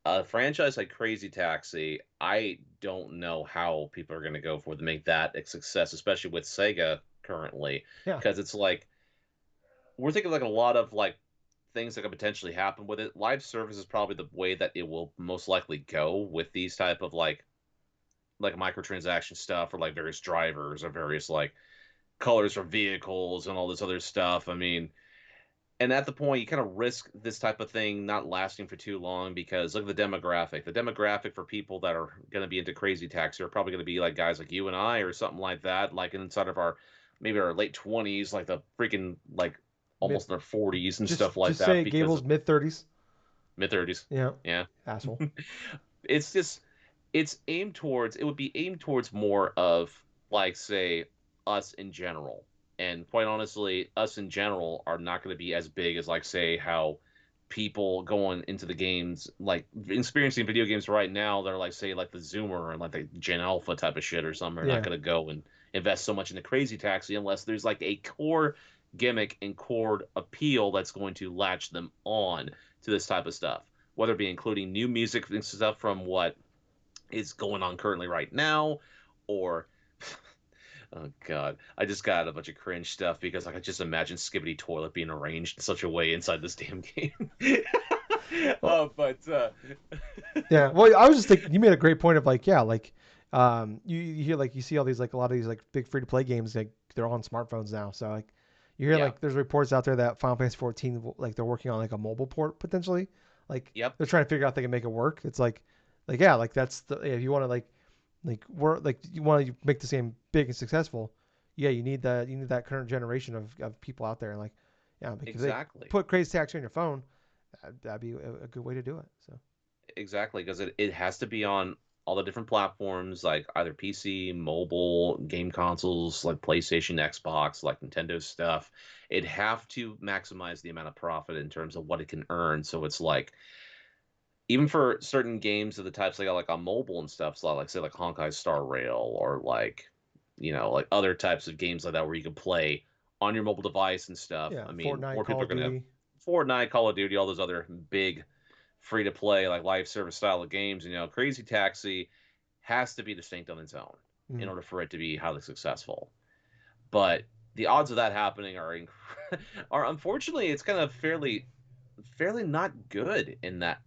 a franchise like Crazy Taxi, I don't know how people are going to go for to make that a success, especially with Sega currently, yeah, because it's like we're thinking like a lot of like things that could potentially happen with it. Live service is probably the way that it will most likely go with these type of like like microtransaction stuff or like various drivers or various like colors for vehicles and all this other stuff. I mean, and at the point you kind of risk this type of thing not lasting for too long because look at the demographic. The demographic for people that are going to be into crazy taxi are probably going to be like guys like you and I or something like that, like inside of our maybe our late 20s, like the freaking like Mid, almost in their 40s and just stuff like just that say because Gable's of mid 30s. mid 30s. Yeah, Yeah. asshole. It's just it's aimed towards it would be aimed towards more of like say us in general, and quite honestly us in general are not going to be as big as like say how people going into the games like experiencing video games right now they're like say like the Zoomer and like the Gen Alpha type of shit or something are not Yeah, going to go and invest so much in the Crazy Taxi unless there's like a core gimmick and core appeal that's going to latch them on to this type of stuff, whether it be including new music and stuff from what is going on currently right now, or oh god, I just got a bunch of cringe stuff because like, I just imagine Skibbity Toilet being arranged in such a way inside this damn game. well, But yeah. Well, I was just thinking you made a great point of like, yeah, like, you hear like you see all these like a lot of these like big free to play games like they're on smartphones now, so like you hear yeah, like there's reports out there that Final Fantasy 14 like they're working on like a mobile port potentially, like yep, they're trying to figure out if they can make it work. It's like yeah, like that's the if you want to like work like you want to make this game big and successful, yeah, you need that current generation of people out there and like yeah, like if they exactly. put Crazy Taxi on your phone, that'd be a good way to do it. So Exactly, because it has to be on all the different platforms, like either PC, mobile, game consoles, like PlayStation, Xbox, like Nintendo stuff. It have to maximize the amount of profit in terms of what it can earn. So it's like even for certain games of the types like on mobile and stuff, so like say like Honkai Star Rail or like like other types of games like that where you can play on your mobile device and stuff. yeah, I mean, Fortnite, more Call people are of gonna Duty. Fortnite, Call of Duty, all those other big free to play like live service style of games. Crazy Taxi has to be distinct on its own in Mm. order for it to be highly successful. But the odds of that happening are are unfortunately it's kind of fairly not good in that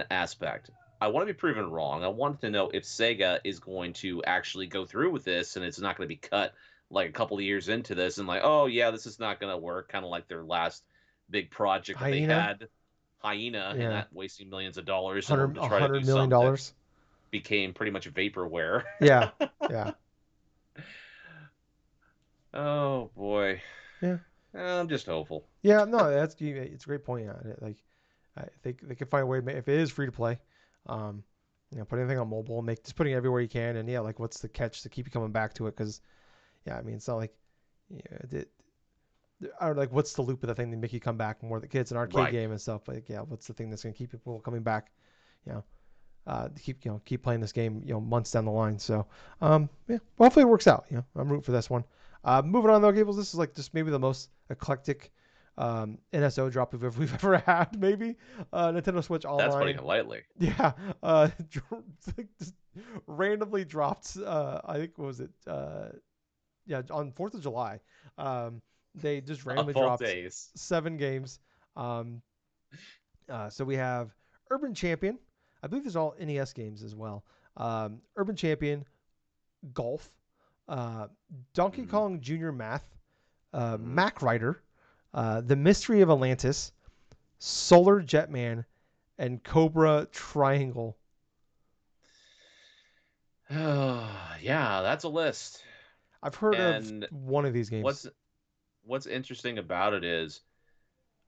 aspect. I want to be proven wrong. I wanted to know if Sega is going to actually go through with this and it's not going to be cut like a couple of years into this and like, oh yeah, this is not going to work, kind of like their last big project that they Hyena, had, Hyena, and yeah, that wasting millions of dollars in order hundred to a try to hundred do million something that dollars. became pretty much vaporware. Yeah, yeah, Oh boy. yeah, I'm just hopeful. yeah. No, it's a great point. Yeah, like I think they can find a way to make, if it is free to play, um, put anything on mobile, make just putting it everywhere you can, and yeah, like what's the catch to keep you coming back to it? Because yeah, I mean it's not like yeah, I don't like what's the loop of the thing that make you come back more. The kids an arcade Right. game and stuff, but like, yeah, what's the thing that's gonna keep people coming back? You know, keep playing this game, months down the line. So, yeah, well, hopefully it works out. I'm rooting for this one. Moving on though, Gables, this is like just maybe the most eclectic NSO drop we've ever had. Maybe Nintendo Switch That's putting Online. it lightly. Yeah, just randomly dropped. I think what was it? Yeah, on 4th of July. Um, they just randomly Of all dropped days. 7 games. Um, so we have Urban Champion. I believe there's all NES games as well. Urban Champion, Golf, uh, Donkey Mm, Kong Junior Math, mm. Mac Rider, The Mystery of Atlantis, Solar Jetman, and Cobra Triangle. Yeah, that's a list. I've heard of And one of these games. what's what's interesting about it is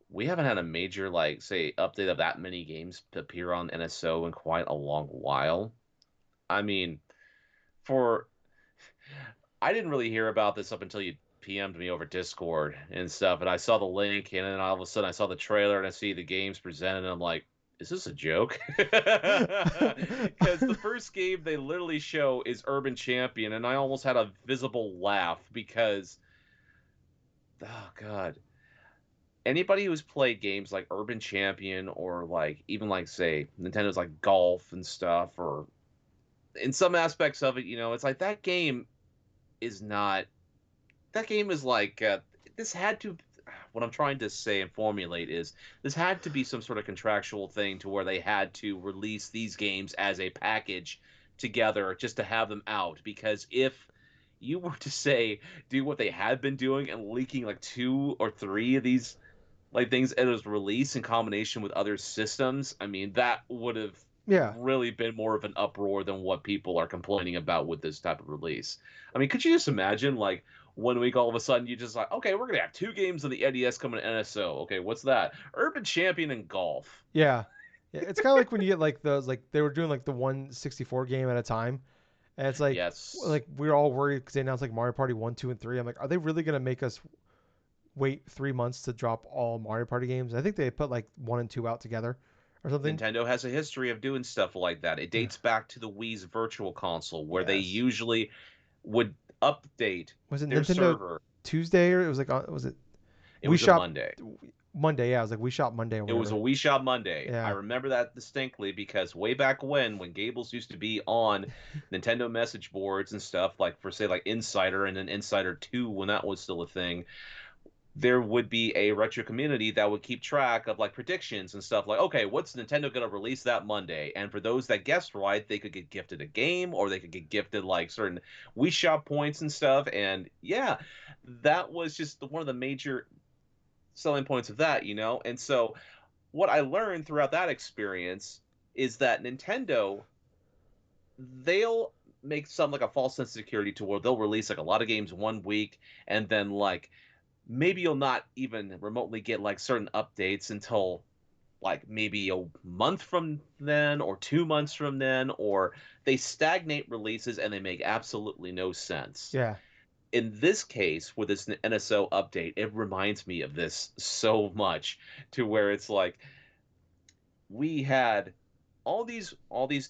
we haven't had a major like say update of that many games to appear on NSO in quite a long while. I mean, for I didn't really hear about this up until you PM'd me over Discord and stuff, and I saw the link, and then all of a sudden I saw the trailer and I see the games presented, and I'm like, is this a joke? Because the first game they literally show is Urban Champion, and I almost had a visible laugh because, oh god, anybody who's played games like Urban Champion or like even like say Nintendo's like Golf and stuff, or in some aspects of it, it's like is not that game is like this had to what I'm trying to say and formulate is this had to be some sort of contractual thing to where they had to release these games as a package together just to have them out. Because if you were to say do what they had been doing and leaking like 2 or 3 of these like things at its release in combination with other systems, I mean that would have Yeah. really been more of an uproar than what people are complaining about with this type of release. I mean, could you just imagine like 1 week all of a sudden you just like, okay, we're gonna have 2 games on the NES coming to NSO. Okay, what's that? Urban Champion and Golf. Yeah. Yeah. It's kind of like when you get like those, like they were doing like the 164 game at a time. And it's Yes. like we are all worried because they announced like Mario Party 1, 2, and 3. I'm like, are they really going to make us wait 3 months to drop all Mario Party games? I think they put like 1 and 2 out together or something. Nintendo has a history of doing stuff like that. It Yeah. dates back to the Wii's Virtual Console, where they Yes. usually would update Was it their Nintendo server. Tuesday or it was like, was it It We was a Shop Monday. Monday? Yeah, it was like We Shop Monday or It was a whatever. Wii Shop Monday. I Yeah. remember that distinctly because way back when Gables used to be on Nintendo message boards and stuff, like for say like Insider and then Insider 2 when that was still a thing, there would be a retro community that would keep track of like predictions and stuff like, okay, what's Nintendo going to release that Monday? And for those that guessed right, they could get gifted a game or they could get gifted like certain Wii Shop points and stuff. And yeah, that was just one of the major selling points of that, you know? And so what I learned throughout that experience is that Nintendo, they'll make some like a false sense of security to where they'll release like a lot of games 1 week and then like maybe you'll not even remotely get like certain updates until like maybe a month from then or 2 months from then, or they stagnate releases and they make absolutely no sense. Yeah. In this case, with this NSO update, it reminds me of this so much to where it's like we had all these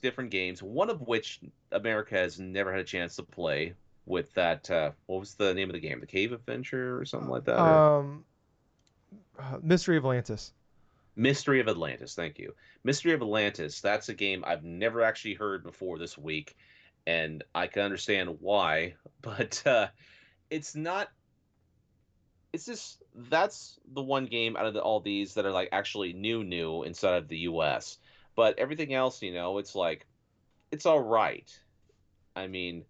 different games, one of which America has never had a chance to play with that what was the name of the game? The Cave Adventure or something like that, or Um, Mystery of Atlantis. Mystery of Atlantis. Thank you. Mystery of Atlantis. That's a game I've never actually heard before this week, and I can understand why, but it's not. It's just that's the one game out of all these that are like actually new inside of the U.S. But everything else, it's like it's all right. I mean,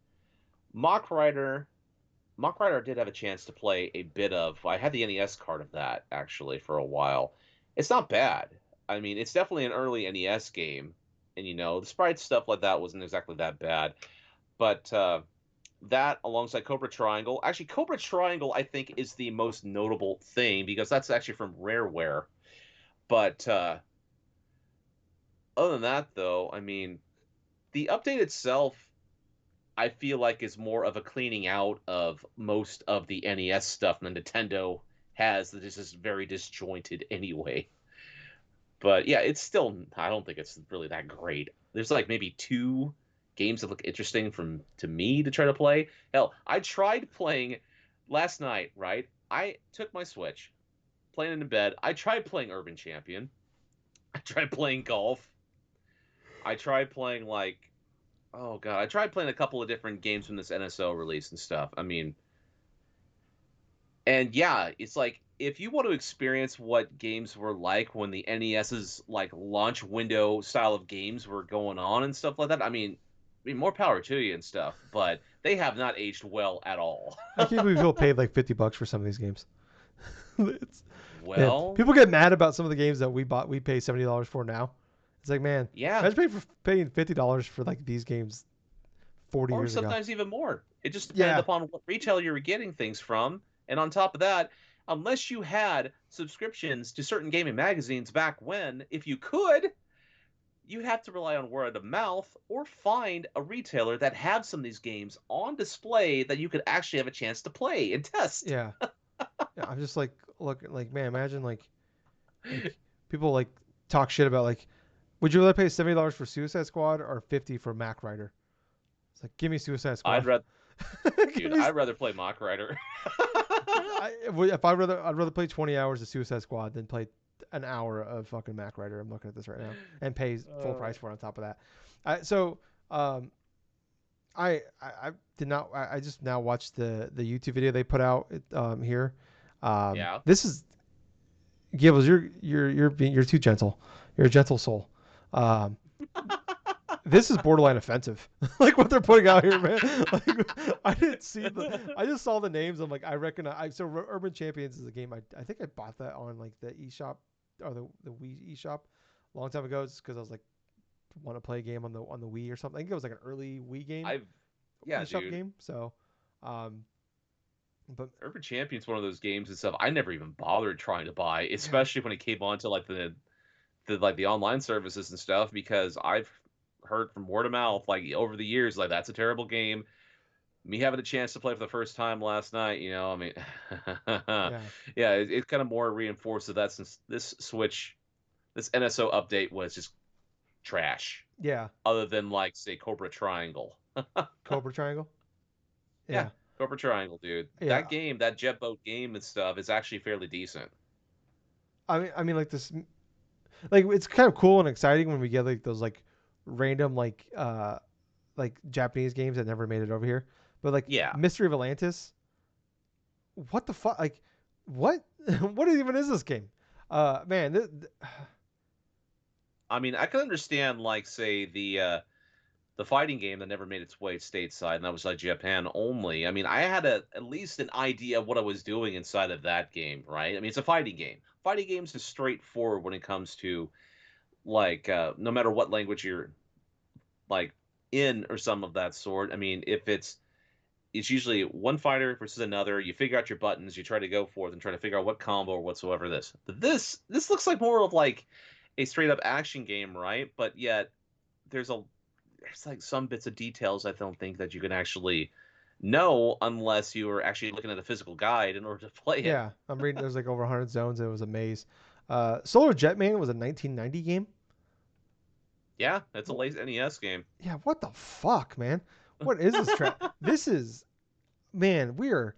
Mock Rider. Mock Rider did have a chance to play a bit of. I had the NES card of that actually for a while. It's not bad. I mean, it's definitely an early NES game, and the sprite stuff like that wasn't exactly that bad. But that alongside Cobra Triangle, actually Cobra Triangle I think is the most notable thing because that's actually from Rareware. But other than that, though, I mean, the update itself I feel like is more of a cleaning out of most of the NES stuff than Nintendo has that is just very disjointed anyway. But yeah, it's still I don't think it's really that great. There's like maybe 2 games that look interesting from to me to try to play. Hell, I tried playing last night, right? I took my Switch, playing it in bed. I tried playing Urban Champion. I tried playing golf. I tried playing like oh god, I tried playing a couple of different games from this NSO release and stuff. I mean, and yeah, it's like if you want to experience what games were like when the NES's like launch window style of games were going on and stuff like that, I mean more power to you and stuff, but they have not aged well at all. I can't believe people paid like $50 for some of these games. it's, man, Well, people get mad about some of the games that we pay $70 for now. It's like, man, yeah, imagine paying $50 for like these games 40 or years ago. sometimes even more. It just depended Yeah. upon what retailer you were getting things from, and on top of that, unless you had subscriptions to certain gaming magazines back when, if you could, you'd have to rely on word of mouth or find a retailer that had some of these games on display that you could actually have a chance to play and test. Yeah. Yeah. I'm just like, look, like, man, imagine like people like talk shit about like, would you rather pay $70 for Suicide Squad or 50 for Mac Rider? It's like, give me Suicide I'd Squad. rather, Give dude, me, I'd rather play Mock Rider. if I'd rather play 20 hours of Suicide Squad than play an hour of fucking Mac Rider. I'm looking at this right now and pay full price for it on top of that. So um, I did not. I just now watched the YouTube video they put out here. Yeah. This is Gables. You're too gentle. You're a gentle soul. Um, this is borderline offensive. Like what they're putting out here, man. Like I didn't see I just saw the names. I'm like, I recognize. So Urban Champions is a game. I think I bought that on like the eShop or the Wii eShop a long time ago, just because I was like want to play a game on the Wii or something. I think it was like an early Wii game, I've yeah, eShop dude. game. So, um, but Urban Champion's one of those games and stuff I never even bothered trying to buy, yeah, especially when it came onto like the online services and stuff, because I've heard from word of mouth like over the years like that's a terrible game. Me having a chance to play for the first time last night, I mean, yeah, yeah, it kind of more reinforces that since this NSO update was just trash, yeah. other than like say Cobra Triangle. Cobra Triangle. Yeah, Yeah, Cobra Triangle, dude. yeah. That game, that jet boat game and stuff, is actually fairly decent. I mean, like this, like it's kind of cool and exciting when we get like those like random like Japanese games that never made it over here. But like Yeah, Mystery of Atlantis, what the fuck? Like, what? What even is this game? Man, I mean, I can understand like say the fighting game that never made its way stateside, and that was like Japan only. I mean, I had at least an idea of what I was doing inside of that game, right? I mean, it's a fighting game. Fighting games is straightforward when it comes to like no matter what language you're like in or some of that sort. I mean, if it's usually one fighter versus another. You figure out your buttons, you try to go for it, and try to figure out what combo or whatsoever this. But this looks like more of like a straight up action game, right? But yet there's a there's like some bits of details I don't think that you can actually know unless you are actually looking at a physical guide in order to play it. yeah, I'm reading. There's like over 100 zones. And it was a maze. Solar Jetman was a 1990 game. Yeah, it's a late NES game. Yeah, what the fuck, man? What is this trap? This is man. We're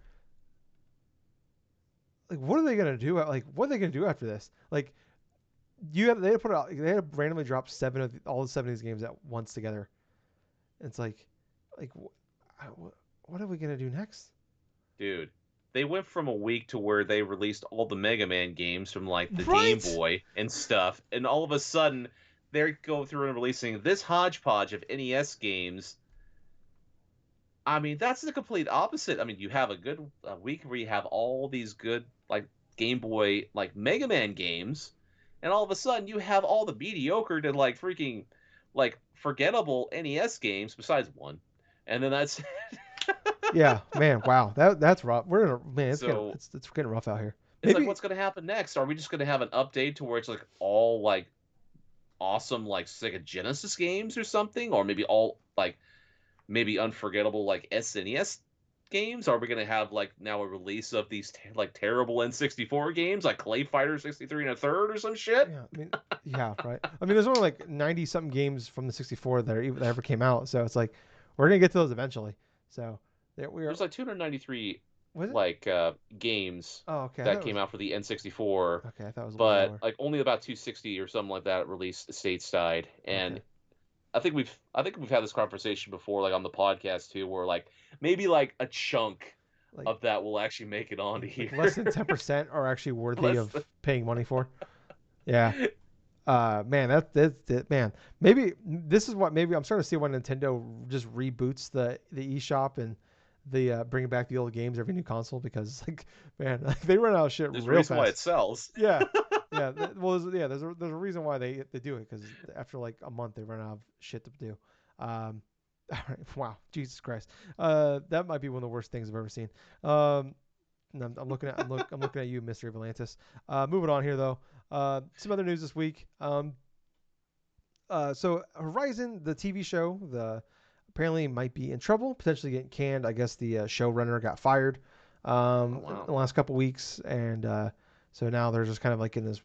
like, what are they gonna do? Like, what are they gonna do after this? Like, they had put out. They had randomly dropped all the 70s games at once together. It's like, what are we gonna do next? Dude, they went from a week to where they released all the Mega Man games from like the Game Right? Boy and stuff, and all of a sudden they're going through and releasing this hodgepodge of NES games. I mean, that's the complete opposite. I mean, you have a week where you have all these good like Game Boy like Mega Man games, and all of a sudden you have all the mediocre to like freaking like forgettable NES games besides one, and then that's Yeah, man. Wow, that's rough. We're in a man. so It's getting rough out here. it's like, Maybe what's going to happen next? Are we just going to have an update to where it's like all like awesome like Sega Genesis games or something, or maybe all like maybe unforgettable like SNES games? Are we going to have like now a release of these like terrible N64 games like Clay Fighter 63 and a third or some shit? yeah. I mean, yeah, right. I mean, there's only like 90 something games from the 64 that ever came out, so it's like we're gonna get to those eventually. So there we are. There's like 293 Was it? like games Oh, okay. I thought that it came was. out for the N64, Okay, I thought it was a little but lower. like only about 260 or something like that released stateside. Okay, And I think we've had this conversation before, like on the podcast too, where like maybe like a chunk like of that will actually make it onto like less than here. 10% are actually worthy Less of than paying money for. Yeah. Man, that man. Maybe this is what maybe I'm starting to see why Nintendo just reboots the eShop and the bringing back the old games every new console because like man, like, they run out of shit there's a real reason why it fast. sells. Yeah, yeah. Well, there's a reason why they do it because after like a month they run out of shit to do. Um, all right, wow, Jesus Christ. That might be one of the worst things I've ever seen. And I'm looking at you, Mystery of Atlantis. Moving on here though. Some other news this week. So Horizon, the TV show, the apparently might be in trouble, potentially getting canned. I guess the showrunner got fired Oh in wow. the last couple weeks, and so now they're just kind of like in this.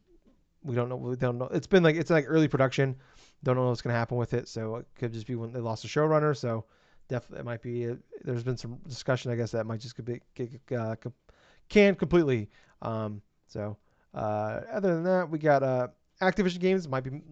We don't know. We don't know. It's like early production. Don't know what's gonna happen with it. So it could just be when they lost a showrunner. So definitely it might be. There's been some discussion. I guess that might just get canned completely. So other than that, we got Activision games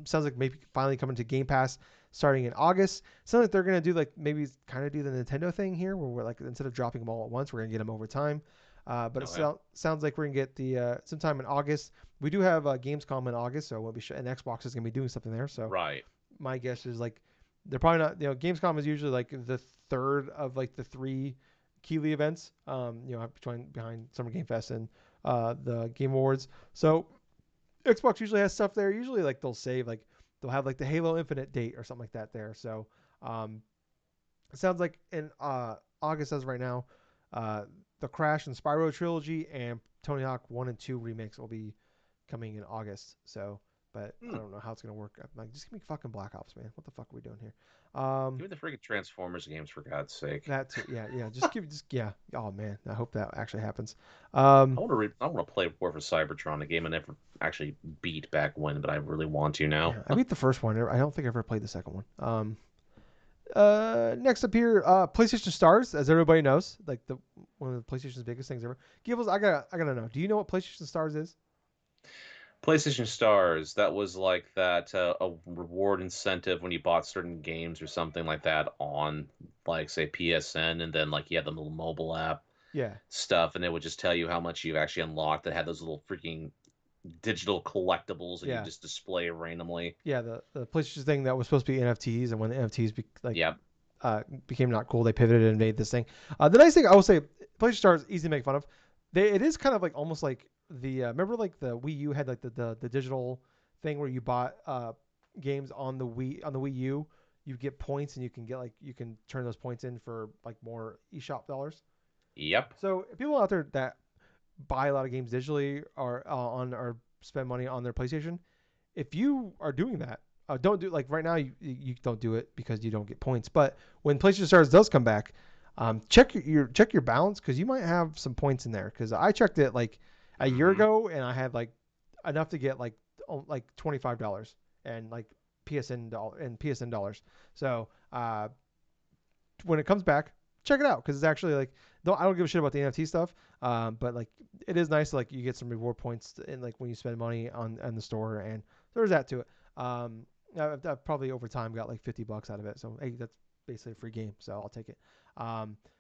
sounds like maybe finally coming to Game Pass starting in August. Sounds like they're gonna do like maybe kind of do the Nintendo thing here, where we're like instead of dropping them all at once, we're gonna get them over time. But it Okay. sounds like we're gonna get the sometime in August. We do have Gamescom in August, so we'll be and Xbox is gonna be doing something there. So Right. my guess is like They're probably not. Gamescom is usually like the third of like the three Keighley events. Behind Summer Game Fest and the Game Awards. So Xbox usually has stuff there. Usually like they'll have like the Halo Infinite date or something like that there. So um, it sounds like in August as of right now, uh, the Crash and Spyro trilogy and Tony Hawk 1 and 2 remakes will be coming in August. So, but I Hmm. don't know how it's gonna work. I'm like, just give me fucking Black Ops, man. What the fuck are we doing here? Give me the freaking Transformers games for God's sake. That too. Yeah, yeah. Just yeah. Oh man, I hope that actually happens. I want to play War for Cybertron, a game I never actually beat back when, but I really want to now. Yeah, I beat the first one. I don't think I ever played the second one. Next up here, PlayStation Stars, as everybody knows, like the one of the PlayStation's biggest things ever. Gables, I gotta know. Do you know what PlayStation Stars is? PlayStation Stars, that was like that a reward incentive when you bought certain games or something like that on, like, say, PSN, and then like you had the little mobile app Yeah, stuff, and it would just tell you how much you've actually unlocked that had those little freaking digital collectibles that you yeah, just display randomly. yeah. The PlayStation thing that was supposed to be NFTs, and when the NFTs Yep. became not cool, they pivoted and made this thing. The nice thing I will say, PlayStation Stars easy to make fun of. It is kind of like almost like the remember like the Wii U had like the digital thing where you bought games on the Wii U. You get points and you can turn those points in for like more eShop dollars. Yep. So people out there that buy a lot of games digitally or spend money on their PlayStation, if you are doing that, don't do like right now. You don't do it because you don't get points. But when PlayStation Stars does come back, check your balance because you might have some points in there. Because I checked it like a year Hmm. ago and I had like enough to get like $25 and like PSN dollars. So when it comes back, check it out because it's actually like I don't give a shit about the NFT stuff, but like it is nice like you get some reward points in like when you spend money on the store and there's that to it. I've probably over time got like $50 out of it, so hey, that's basically a free game, so I'll take it.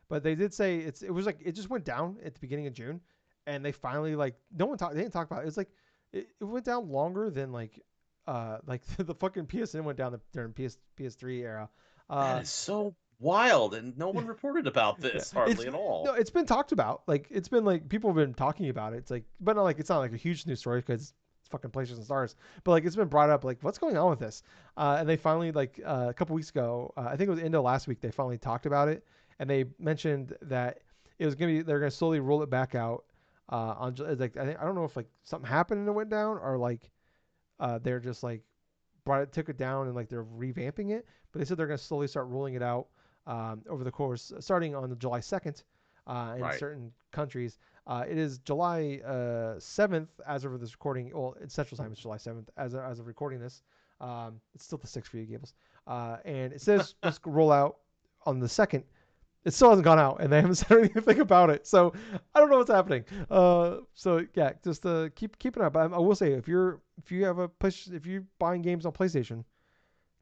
But they did say it was like it just went down at the beginning of June, and they finally like they didn't talk about it. It was like it went down longer than like the fucking PSN went down during PS3 era. That Uh, is so wild, and no one reported about yeah, this it's hardly at no, all. it's been talked about. Like it's been like people have been talking about it. It's like, but not like it's not like a huge news story because it's fucking PlayStation Stars. But like it's been brought up. Like what's going on with this? And they finally like a couple weeks ago, I think it was into last week. They finally talked about it, and they mentioned that it was gonna be they're gonna slowly roll it back out. On like I don't know if like something happened and it went down or like they're just like took it down and like they're revamping it. But they said they're going to slowly start rolling it out over the course, starting on the July 2nd in Right. certain countries. It is July 7th as of this recording. Well, in Central Time, it's July 7th as of recording this. It's still the 6th for you, Gables. And it says let's roll out on the 2nd. It still hasn't gone out, and they haven't said anything about it. So I don't know what's happening. So yeah, just keep an eye. But I will say, if you have a push, if you're buying games on PlayStation,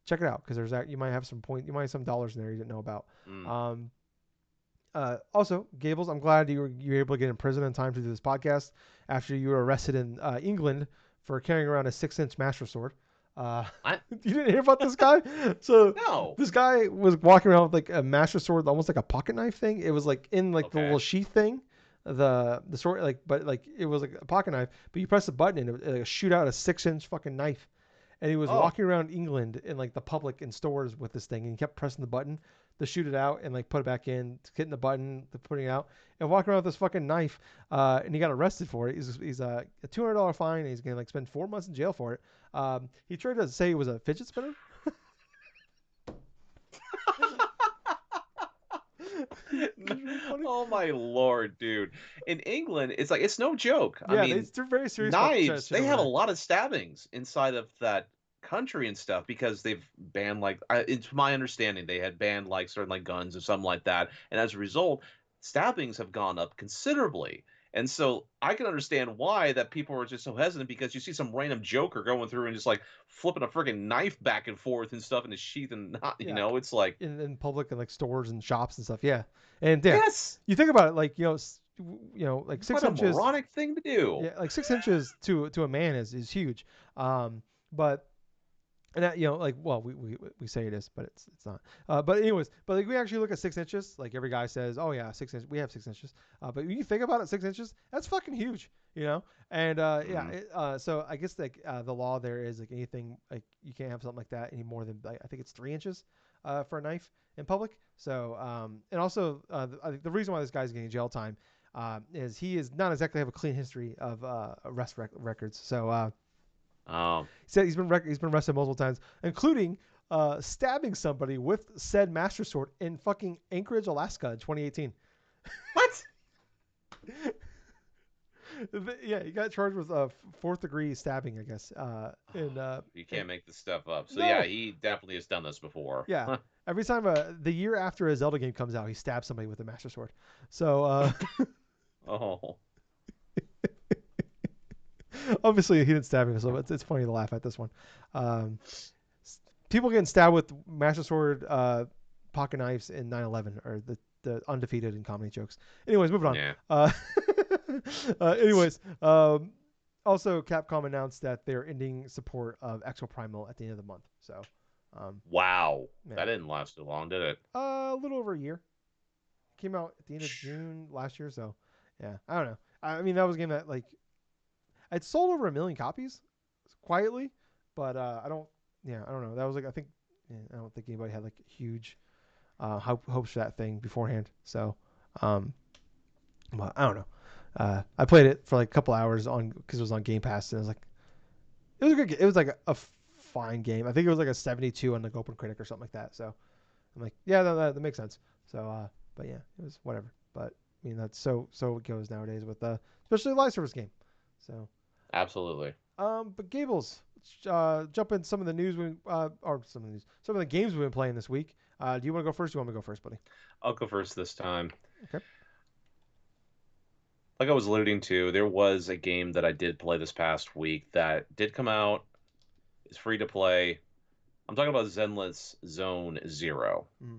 check it out because there's that you might have you might have some dollars in there you didn't know about. Mm. Um, also, Gables, I'm glad you were able to get in prison in time to do this podcast after you were arrested in England for carrying around a 6-inch master sword. Uh, I you didn't hear about this guy? So no. this guy was walking around with like a master sword, almost like a pocket knife thing. It was like in like the Okay. little sheath thing, the sword like, but like it was like a pocket knife. But you press the button and it would shoot out a 6-inch fucking knife. And he was Oh, walking around England in like the public in stores with this thing, and he kept pressing the button to shoot it out and like put it back in, hitting the button to putting it out, and walking around with this fucking knife. And he got arrested for it. He's a $200 fine, and he's gonna like spend 4 months in jail for it. He tried to say it was a fidget spinner. Really funny. oh my lord, dude! In England, it's like it's no joke. I Yeah, mean, they're very serious about that knives. shit They over have a there. lot of stabbings inside of that country and stuff because they've banned like it's my understanding they had banned like certain like guns or something like that, and as a result, stabbings have gone up considerably. And so I can understand why that people are just so hesitant because you see some random joker going through and just like flipping a freaking knife back and forth and stuff in his sheath and not, Yeah, it's like, in public and like stores and shops and stuff. Yeah, and yeah, yes, you think about it, like like six what a inches. moronic thing to do. Yeah, like 6 inches to a man is huge. But And that, like, well, we say it is, but it's not. But anyways, but like we actually look at 6 inches. Like every guy says, oh yeah, 6 inches. We have 6 inches. But when you think about it, 6 inches, that's fucking huge, And yeah, Mm-hmm. so I guess like the law there is like anything like you can't have something like that any more than like, I think it's 3 inches for a knife in public. So and also I think the reason why this guy's getting jail time is he is not exactly have a clean history of arrest records. So Oh, he said he's been arrested multiple times, including stabbing somebody with said master sword in fucking Anchorage, Alaska in 2018. what? Yeah, he got charged with fourth degree stabbing, I guess. You can't make this stuff up. So yeah, No, he definitely has done this before. yeah. Every time the year after a Zelda game comes out, he stabs somebody with a master sword. So Oh, obviously he didn't stab him, so it's funny to laugh at this one. Um, People getting stabbed with master sword pocket knives in 9/11 are the undefeated in comedy jokes. Anyways, moving on. yeah. Anyways, also Capcom announced that they're ending support of Exo Primal at the end of the month. So, Wow, yeah, that didn't last too long, did it? a little over a year. Came out at the end of June last year. So, yeah, I don't know. I mean, that was a game that like it sold over 1 million copies quietly, but I don't. Yeah, I don't know. That was like I think. Yeah, I don't think anybody had like huge hopes for that thing beforehand. So, um, but I don't know. I played it for like a couple hours on because it was on Game Pass, and it was like it was a good. It was like a fine game. I think it was like a 72 on like Open Critic or something like that. So I'm like, yeah, that makes sense. So, but yeah, it was whatever. But I mean, that's so it goes nowadays with especially a live service game. So, Absolutely. but Gables, let's jump in some of the news or some of the news, some of the games we've been playing this week. Do you want to go first? Or do you want me to go first, buddy? I'll go first this time. Okay. Like I was alluding to, there was a game that I did play this past week that did come out. It's free to play. I'm talking about Zenless Zone Zero. Mm-hmm.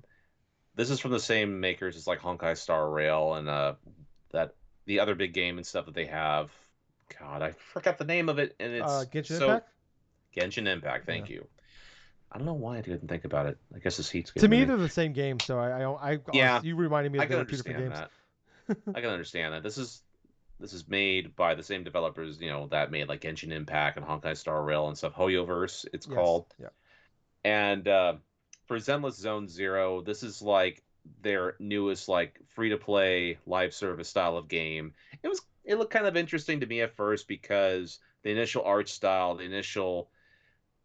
This is from the same makers as like Honkai Star Rail and that the other big game and stuff that they have. God, I forgot the name of it, and it's Genshin so Impact. Genshin Impact. Yeah. Thank you. I don't know why I didn't think about it. I guess this heat's To getting to me, me. they're the same game. So I Yeah, honestly, you reminded me I that they can were two different understand games. that. I can understand that. This is made by the same developers, that made like Genshin Impact and Honkai Star Rail and stuff. Hoyoverse, it's Yes. called. Yeah. And for Zenless Zone Zero, this is like their newest like free to play live service style of game. It looked kind of interesting to me at first because the initial art style, the initial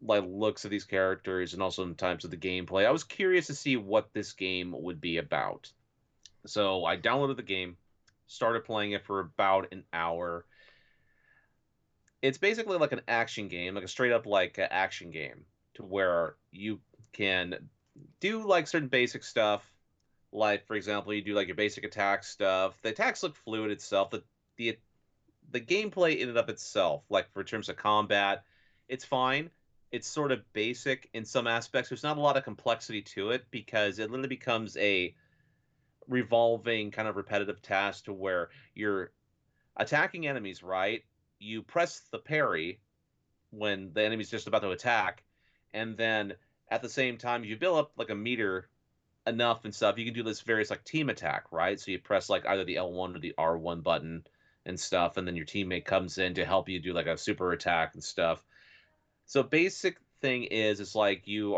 like looks of these characters, and also in times of the gameplay. I was curious to see what this game would be about. So I downloaded the game, started playing it for about an hour. It's basically like an action game, like a straight up like action game, to where you can do like certain basic stuff. Like for example, you do like your basic attack stuff. The attacks look fluid itself. The the gameplay in and of itself, like for terms of combat, it's fine. It's sort of basic in some aspects. There's not a lot of complexity to it because it literally becomes a revolving kind of repetitive task to where you're attacking enemies, right? You press the parry when the enemy's just about to attack, and then at the same time you build up like a meter enough and stuff, you can do this various like team attack, right? So you press like either the L1 or the R1 button and stuff, and then your teammate comes in to help you do like a super attack and stuff. So basic thing is it's like you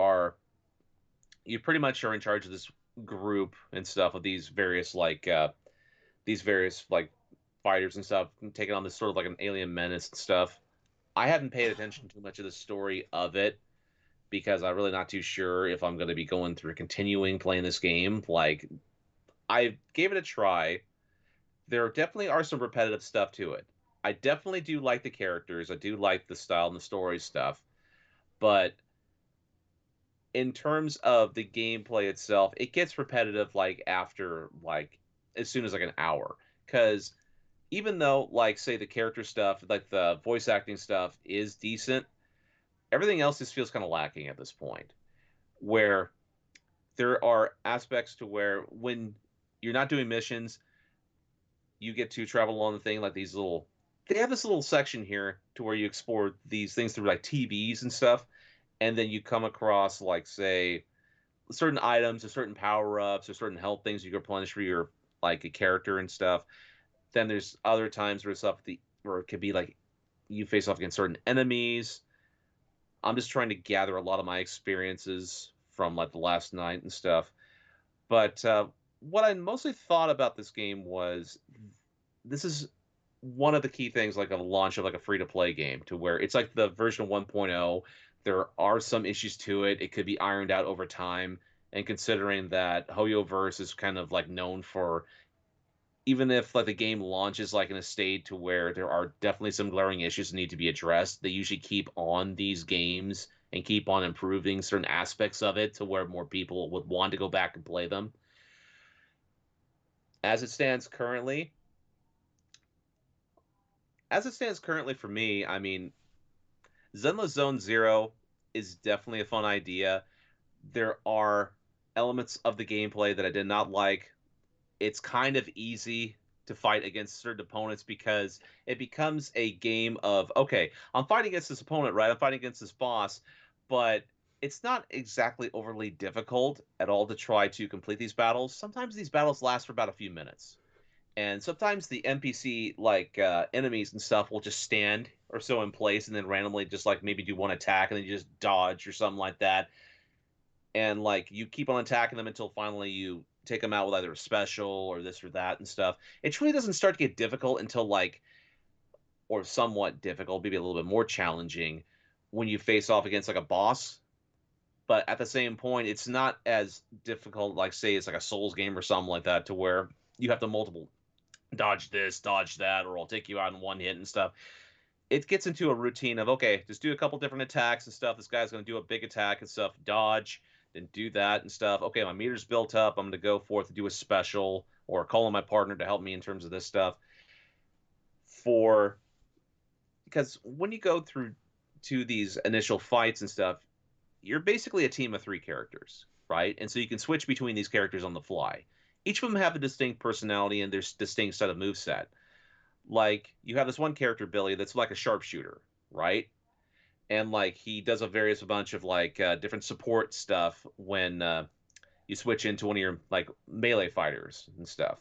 pretty much are in charge of this group and stuff of these various like fighters and stuff, and taking on this sort of like an alien menace and stuff. I haven't paid attention too much of the story of it because I'm really not too sure if I'm going to be going through continuing playing this game. Like, I gave it a try. There definitely are some repetitive stuff to it. I definitely do like the characters. I do like the style and the story stuff. But in terms of the gameplay itself, it gets repetitive like after like as soon as like an hour. Because even though like say the character stuff, like the voice acting stuff is decent, everything else just feels kind of lacking at this point. Where there are aspects to where when you're not doing missions, you get to travel along the thing like these little. They have this little section here to where you explore these things through like TVs and stuff, and then you come across like say certain items or certain power ups or certain health things you can replenish for your like a character and stuff. Then there's other times where it's up the where it could be like you face off against certain enemies. I'm just trying to gather a lot of my experiences from like the last night and stuff. But what I mostly thought about this game was this is one of the key things like a launch of like a free to play game to where it's like the version 1.0. There are some issues to it. It could be ironed out over time. And considering that Hoyoverse is kind of like known for even if like the game launches like in a state to where there are definitely some glaring issues that need to be addressed, they usually keep on these games and keep on improving certain aspects of it to where more people would want to go back and play them. As it stands currently, as it stands currently for me, I mean, Zenless Zone Zero is definitely a fun idea. There are elements of the gameplay that I did not like. It's kind of easy to fight against certain opponents because it becomes a game of okay, I'm fighting against this opponent, right? I'm fighting against this boss, but it's not exactly overly difficult at all to try to complete these battles. Sometimes these battles last for about a few minutes. And sometimes the NPC like enemies and stuff will just stand or so in place and then randomly just like maybe do one attack and then you just dodge or something like that and like you keep on attacking them until finally you take them out with either a special or this or that and stuff. It truly doesn't start to get difficult until like, or somewhat difficult, maybe a little bit more challenging when you face off against like a boss. But at the same point, it's not as difficult, like say it's like a Souls game or something like that, to where you have to multiple dodge this, dodge that, or I'll take you out in one hit and stuff. It gets into a routine of okay, just do a couple different attacks and stuff. This guy's going to do a big attack and stuff, dodge, then do that and stuff. Okay, my meter's built up. I'm going to go forth and do a special or call on my partner to help me in terms of this stuff. For because when you go through to these initial fights and stuff, you're basically a team of three characters, right? And so you can switch between these characters on the fly. Each of them have a distinct personality and their distinct set of moveset. Like you have this one character, Billy, that's like a sharpshooter, right? And like he does a various a bunch of like different support stuff when you switch into one of your like melee fighters and stuff.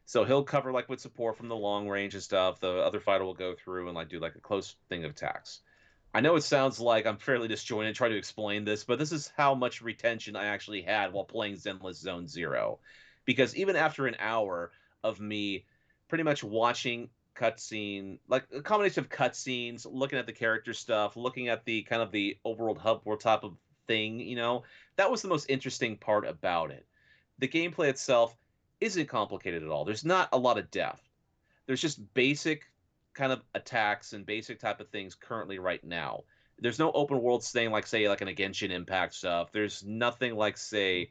So he'll cover like with support from the long range and stuff. The other fighter will go through and like do like a close thing of attacks. I know it sounds like I'm fairly disjointed trying to explain this, but this is how much retention I actually had while playing Zenless Zone Zero. Because even after an hour of me pretty much watching cutscene, like a combination of cutscenes, looking at the character stuff, looking at the kind of the overworld hub world type of thing, that was the most interesting part about it. The gameplay itself isn't complicated at all. There's not a lot of depth. There's just basic kind of attacks and basic type of things currently right now. There's no open world thing like say like an Genshin Impact stuff. There's nothing like say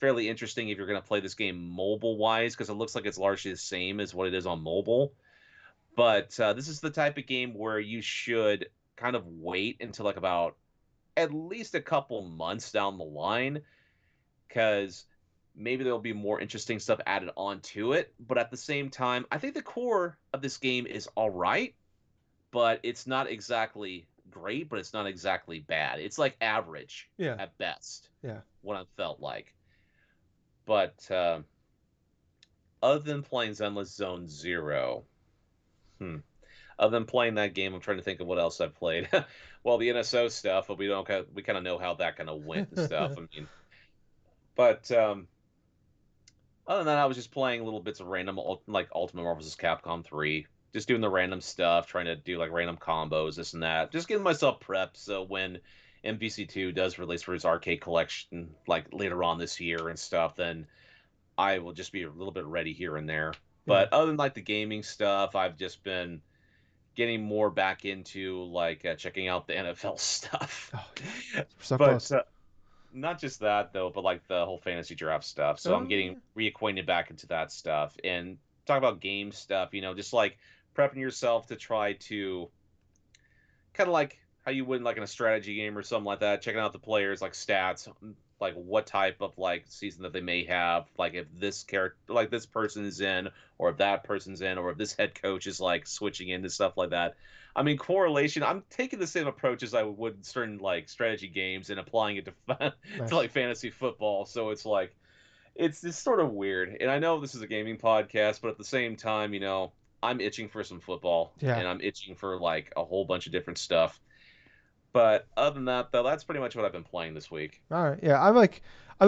fairly interesting if you're going to play this game mobile wise because it looks like it's largely the same as what it is on mobile. But this is the type of game where you should kind of wait until like about at least a couple months down the line because maybe there'll be more interesting stuff added onto it. But at the same time, I think the core of this game is all right, but it's not exactly great, but it's not exactly bad. It's like average Yeah. at best, Yeah. what I felt like. But other than playing Zenless Zone Zero, hmm. Other than playing that game, I'm trying to think of what else I've played. Well, the NSO stuff, but we kind of know how that kind of went and stuff. I mean, but other than that, I was just playing little bits of random, like Ultimate Marvel vs. Capcom 3, just doing the random stuff, trying to do like random combos, this and that, just getting myself prepped so when MVC2 does release for his arcade collection, like later on this year and stuff, then I will just be a little bit ready here and there. Yeah. But other than like the gaming stuff, I've just been getting more back into like checking out the NFL stuff. Oh yeah. We're so But close. not just that though, but like the whole fantasy draft stuff. So I'm Oh getting yeah. reacquainted back into that stuff and talk about game stuff. Just like prepping yourself to try to kind of like how you would like in a strategy game or something like that, checking out the players like stats, like what type of like season that they may have, like if this character, like this person is in, or if that person's in, or if this head coach is like switching into stuff like that. I mean, correlation. I'm taking the same approach as I would in certain like strategy games and applying it to to Nice. like fantasy football. So it's like it's sort of weird. And I know this is a gaming podcast, but at the same time, I'm itching for some football Yeah. and I'm itching for like a whole bunch of different stuff. But other than that, though, that's pretty much what I've been playing this week. All right. Yeah, I'm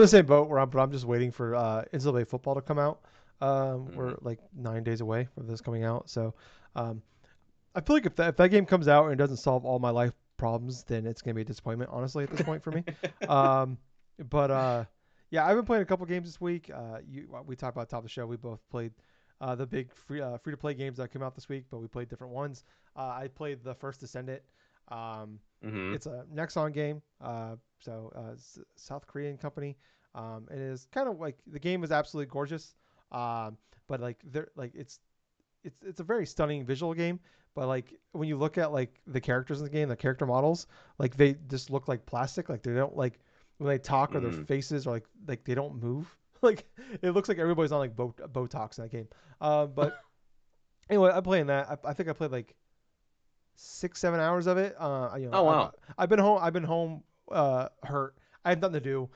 the same boat but I'm just waiting for NCAA football to come out. Hmm. We're like 9 days away from this coming out, so um, I feel like if that game comes out and it doesn't solve all my life problems, then it's gonna be a disappointment, honestly, at this point for me. Um, but yeah, I've been playing a couple games this week. We talked about at the top of the show. We both played the big free to play games that came out this week, but we played different ones. I played the first Descendant. Um, Hmm. it's a Nexon game. South Korean company. It is kind of like the game is absolutely gorgeous. But like they're like it's a very stunning visual game, but like when you look at like the characters in the game, the character models, like they just look like plastic. Like they don't like when they talk or their Hmm. faces are like they don't move. Like it looks like everybody's on like Botox in that game. But anyway, I'm playing that. I think I played like 6 7 hours of it. Oh wow. I've been home. I've been home. Hurt. I had nothing to do.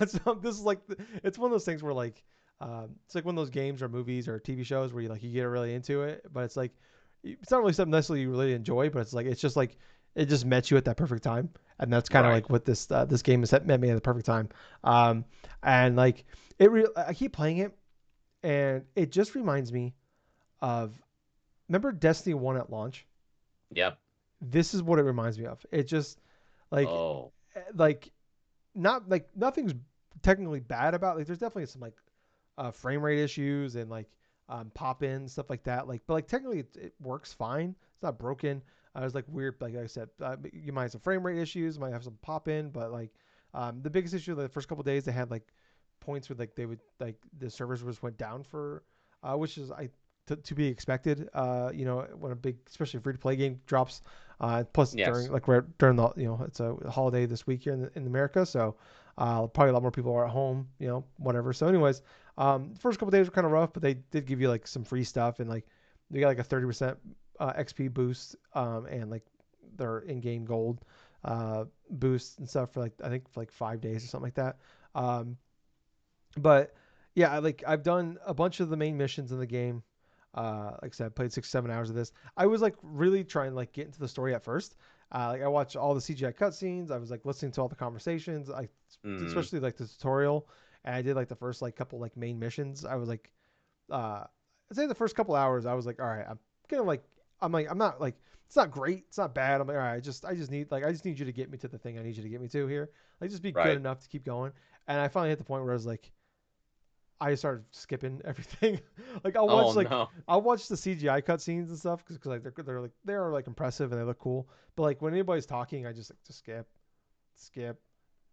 So this is like it's one of those things where like it's like one of those games or movies or TV shows where you get really into it, but it's like it's not really something necessarily you really enjoy, but it's just like it just met you at that perfect time, and that's kind of Right. like what this game has met me at the perfect time. Um, and like I keep playing it, and it just reminds me of remember Destiny 1 at launch. Yep. This is what it reminds me of. It just like Oh. like not like nothing's technically bad about like there's definitely some like frame rate issues and like pop in stuff like that like but like technically it works fine. It's not broken. I was like weird like I said you might have some frame rate issues, might have some pop in, but like the biggest issue the first couple of days they had like points where like they would like the servers just went down for which is to be expected. When a big, especially free to play game drops. Plus Yes. during like right during the it's a holiday this week here in America, so probably a lot more people are at home. Whatever. So, anyways, first couple days were kind of rough, but they did give you like some free stuff and like you got like a 30% XP boost and like their in-game gold boost and stuff for like I think for like 5 days or something like that. Um, but yeah, I've done a bunch of the main missions in the game. Like I said, I played 6 7 hours of this. I was like really trying to like get into the story at first. Like I watched all the CGI cutscenes. I was like listening to all the conversations. I Hmm. especially like the tutorial, and I did like the first like couple like main missions. I was like, I'd say the first couple hours, I was like, all right, I'm gonna like, I'm not like, it's not great, it's not bad. I'm like, all right, I just need you to get me to the thing I need you to get me to here. Like just be good Right. enough to keep going. And I finally hit the point where I was like, I started skipping everything. like Oh no. I'll watch the CGI cutscenes and stuff because like they are like impressive and they look cool. But like when anybody's talking, I just like just skip,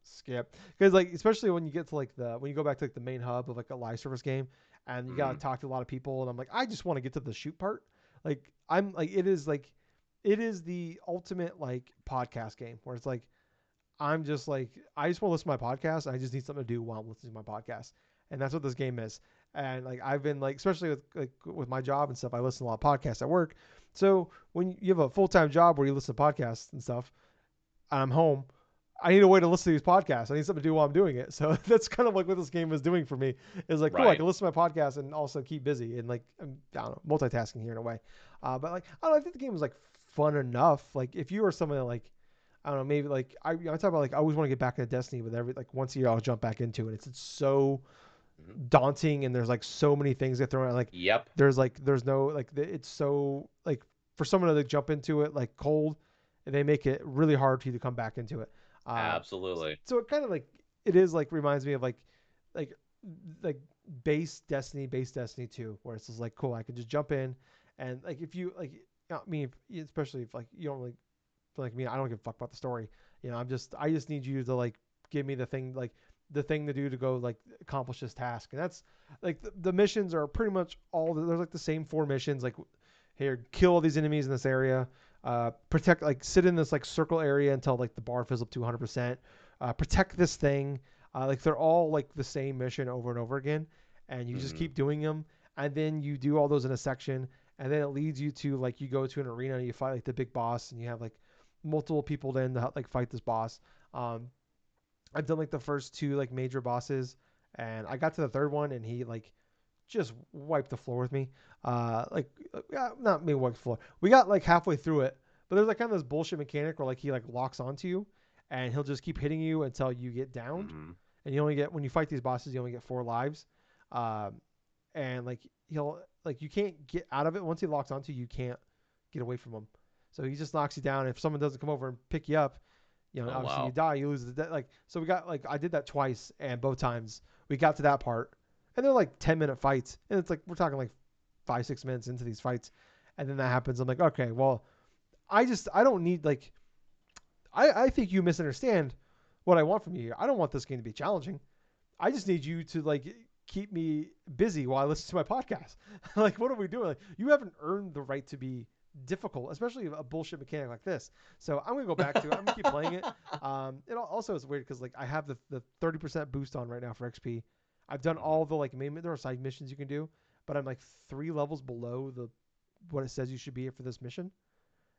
skip. Because like especially when you get to like when you go back to like the main hub of like a live service game and you gotta Hmm. talk to a lot of people and I'm like I just want to get to the shoot part. Like it is the ultimate like podcast game where it's like I'm just like I just want to listen to my podcast. I just need something to do while I'm listening to my podcast, and that's what this game is. And like I've been like, especially with my job and stuff, I listen to a lot of podcasts at work. So when you have a full time job where you listen to podcasts and stuff, and I'm home, I need a way to listen to these podcasts. I need something to do while I'm doing it. So that's kind of like what this game is doing for me. Is like cool. I Right. can listen to my podcast and also keep busy and like I don't know multitasking here in a way. But like I don't know. I think the game was like fun enough. Like if you are someone that like I don't know, maybe like I talk about like I always want to get back into Destiny, but every like once a year I'll jump back into it. It's so Hmm. daunting, and there's like so many things that throw out. Like Yep. there's no like it's so like for someone to like, jump into it like cold, and they make it really hard for you to come back into it. Uh, Absolutely. so it kind of like it is like reminds me of like like base Destiny 2, where it's just like cool. I can just jump in, and like if you like, I mean, especially if like you don't like like me, I don't give a fuck about the story. I just need you to like give me the thing to do to go like accomplish this task. And that's like the missions are pretty much all there's like the same four missions like here, kill all these enemies in this area. Protect, like, sit in this like circle area until like the bar fills up to 100%. Protect this thing. Like they're all like the same mission over and over again, and you just Mm-hmm. keep doing them, and then you do all those in a section, and then it leads you to like you go to an arena and you fight like the big boss, and you have like multiple people then to like fight this boss. Um, I've done like the first two like major bosses, and I got to the third one, and he like just wiped the floor with me. Not me wiped the floor. We got like halfway through it, but there's like kind of this bullshit mechanic where like he like locks onto you, and he'll just keep hitting you until you get downed. Mm-hmm. And you only get, when you fight these bosses, you only get 4 lives. Um, and like he'll like you can't get out of it once he locks onto you. You can't get away from him. So he just knocks you down. If someone doesn't come over and pick you up, Oh obviously you wow. die, you lose like. So we got like, I did that twice, and both times we got to that part, and they're like 10-minute fights, and it's like we're talking like 5-6 minutes into these fights, and then that happens. I'm like, okay, well, I don't need like, I think you misunderstand what I want from you here. I don't want this game to be challenging. I just need you to like keep me busy while I listen to my podcast. Like, what are we doing? Like, you haven't earned the right to be difficult, especially a bullshit mechanic like this. So I'm gonna go back to it. I'm gonna keep playing it. It also is weird because like I have the 30% boost on right now for XP. I've done Mm-hmm. all the like main, there are side missions you can do, but I'm like 3 levels below the what it says you should be for this mission.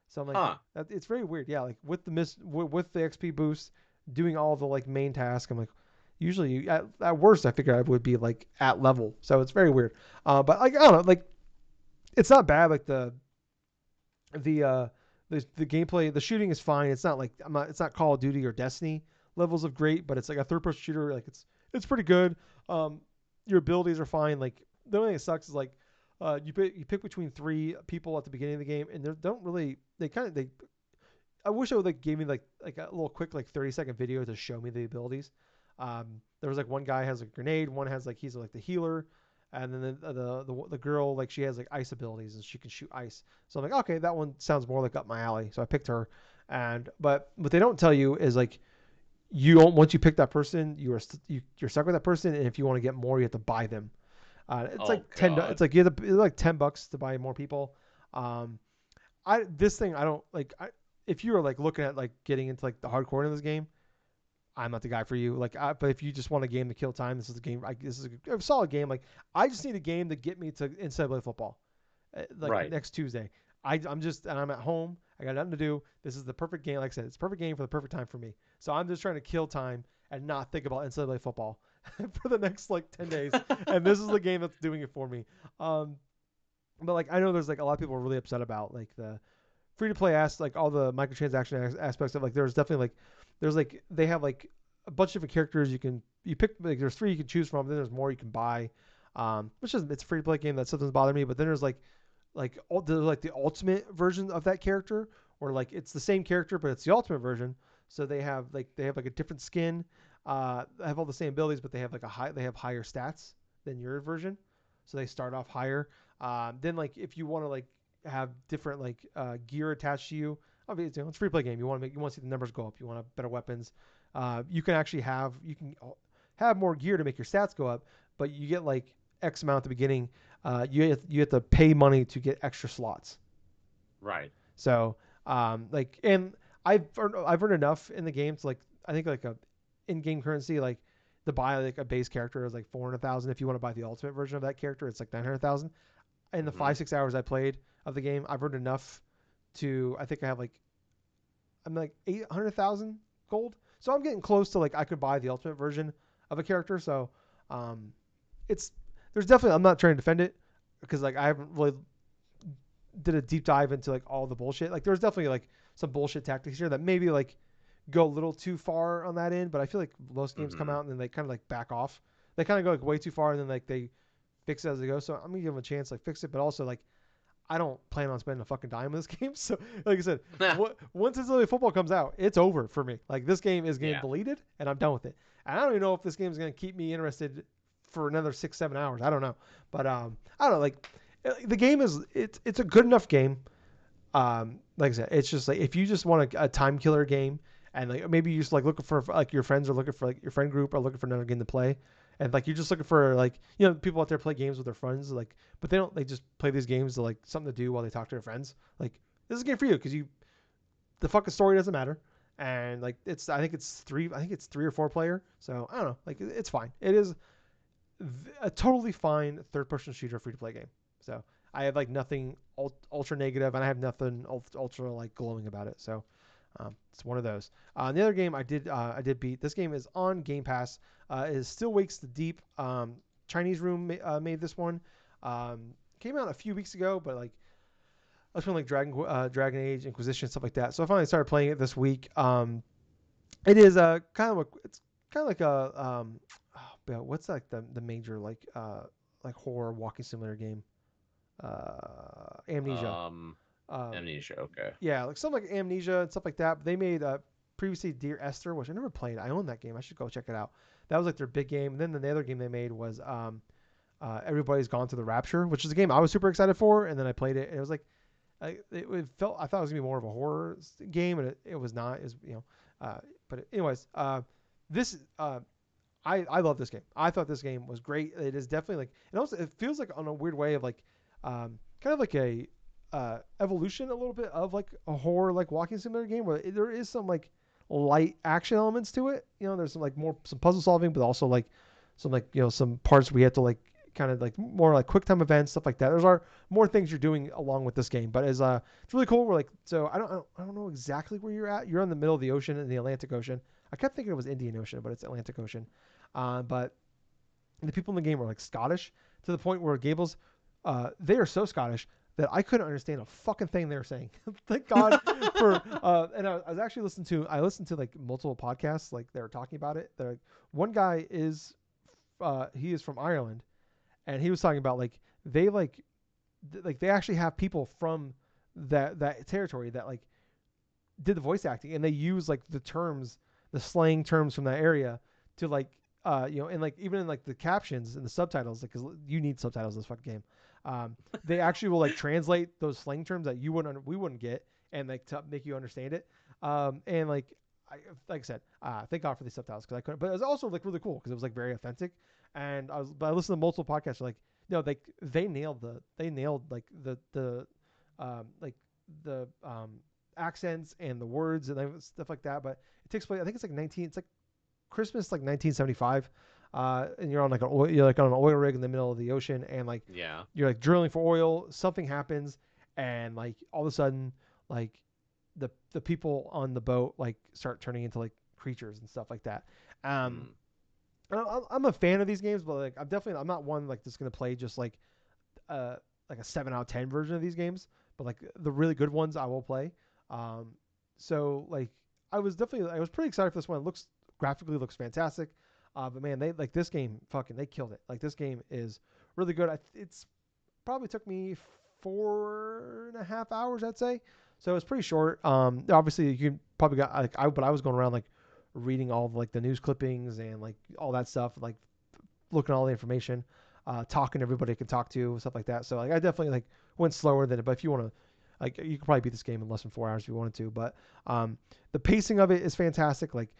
So I'm like, Huh. it's very weird. Yeah, like with with the XP boost, doing all the like main tasks, I'm like, usually at worst I figure I would be like at level. So it's very weird. But like I don't know, like it's not bad. Like the uh the gameplay, the shooting is fine. It's not like it's not Call of Duty or Destiny levels of great, but it's like a third person shooter. Like it's pretty good. Um, your abilities are fine. Like the only thing that sucks is like you pick between 3 people at the beginning of the game, and they don't really they I wish I would like gave me like a little quick like 30-second video to show me the abilities. There was like one guy has a grenade, one has like he's like the healer, and then the girl like she has like ice abilities and she can shoot ice. So I'm like, okay, that one sounds more like up my alley. So I picked her, and but what they don't tell you is like you don't, once you pick that person, you're stuck with that person, and if you want to get more, you have to buy them. It's like Oh God. it's like you have to, it's like $10 to buy more people. Um, I this thing I don't like. If you were like looking at like getting into like the hardcore in this game, I'm not the guy for you. Like, but if you just want a game to kill time, this is a game. This is a solid game. Like, I just need a game to get me to inside play football. Like Right. next Tuesday, I'm just and I'm at home. I got nothing to do. This is the perfect game. Like I said, it's a perfect game for the perfect time for me. So I'm just trying to kill time and not think about inside play football for the next like 10 days. And this is the game that's doing it for me. Um, but like I know there's like a lot of people are really upset about like the free to play like all the microtransaction aspects of like there's definitely like there's like they have like a bunch of different characters you pick like there's 3 you can choose from, then there's more you can buy, which is it's a free to play game that doesn't bother me, but then there's like the ultimate version of that character, or like it's the same character but it's the ultimate version. So they have like a different skin, have all the same abilities, but they have higher stats than your version, so they start off higher. Then like if you want to like have different like gear attached to you. Obviously, it's a free play game. You want to see the numbers go up. You want better weapons. You can actually have more gear to make your stats go up, but you get like X amount at the beginning. You have to pay money to get extra slots. Right. So like and I've earned enough in the game to like I think like a in-game currency like to buy like a base character is like 400,000. If you want to buy the ultimate version of that character, it's like 900,000. In the Mm-hmm. 5-6 hours I played of the game, I've earned enough to I think I'm like 800,000 gold. So I'm getting close to like I could buy the ultimate version of a character. So um, it's there's definitely I'm not trying to defend it because like I haven't really did a deep dive into like all the bullshit. Like there's definitely like some bullshit tactics here that maybe like go a little too far on that end. But I feel like most games come Mm-hmm. out and then they kind of like back off. They kind of go like way too far and then like they fix it as they go. So I'm gonna give them a chance like fix it, but also like I don't plan on spending a fucking dime on this game. So, like I said, once Israeli football comes out, it's over for me. Like this game is getting Yeah. deleted, and I'm done with it. And I don't even know if this game is going to keep me interested for another 6-7 hours. I don't know, but I don't know. Like the game is it's a good enough game. Like I said, it's just like if you just want a time killer game, and like maybe you just like looking for like your friends are looking for like your friend group are looking for another game to play, and like you're just looking for like people out there play games with their friends like, but they just play these games to like something to do while they talk to their friends. Like this is a game for you because the fucking story doesn't matter, and like I think it's 3 or 4 player. So I don't know, like it's fine. It is a totally fine third person shooter free to play game. So I have like nothing ultra negative, and I have nothing ultra like glowing about it. So it's one of those. The other game I did beat. This game is on Game Pass. Is Still Wakes the Deep. Chinese Room made this one. Came out a few weeks ago, but like I was playing like Dragon Age Inquisition stuff like that. So I finally started playing it this week. It is it's kind of like a what's like the major like horror walking simulator game? Amnesia. Um, Um, Amnesia. Okay. yeah, like something like Amnesia and stuff like that. But they made previously Dear Esther, which I never played. I own that game. I should go check it out. That was like their big game. And then the other game they made was Everybody's Gone to the Rapture, which is a game I was super excited for. And then I played it, and it was like it felt I thought it was gonna be more of a horror game, and it was not. It was but anyways, this I love this game. I thought this game was great. It is definitely like it feels like on a weird way of like kind of like a evolution a little bit of like a horror like walking simulator game where there is some like light action elements to it. There's some puzzle solving, but also like some like some parts we have to like kind of like more like quick time events, stuff like that. There's more things you're doing along with this game, but it's really cool. We're like, so I don't know exactly where you're at. You're in the middle of the ocean, in the Atlantic Ocean. I kept thinking it was Indian Ocean, but it's Atlantic Ocean. But the people in the game are like Scottish to the point where Gables, they are so Scottish that I couldn't understand a fucking thing they were saying. Thank God for and I was actually listened to like multiple podcasts like they were talking about it. They're like, one guy is he is from Ireland, and he was talking about like they actually have people from that territory that like did the voice acting, and they use like the slang terms from that area to like and like even in like the captions and the subtitles, because you need subtitles in this fucking game. They actually will like translate those slang terms that we wouldn't get, and like to make you understand it. And like I said, thank God for these subtitles because I couldn't. But it was also like really cool because it was like very authentic. And I listened to multiple podcasts like they nailed like like the accents and the words and stuff like that. But it takes place. I think it's like it's like Christmas like 1975. And you're on like you're like on an oil rig in the middle of the ocean, and like Yeah. you're like drilling for oil. Something happens, and like all of a sudden, like the people on the boat like start turning into like creatures and stuff like that. Um, Mm. I'm a fan of these games, but like I'm not one like that's gonna play just like a 7 out of 10 version of these games. But like the really good ones, I will play. Um, so like I was pretty excited for this one. It graphically looks fantastic. But man, they like this game fucking they killed it. Like this game is really good. It's probably took me 4.5 hours, I'd say. So it's pretty short. Obviously you probably got but I was going around like reading all of like the news clippings and like all that stuff, like looking at all the information, talking to everybody I could talk to, stuff like that. So like I definitely like went slower than it. But if you want to, like you could probably beat this game in less than 4 hours if you wanted to. But the pacing of it is fantastic. Like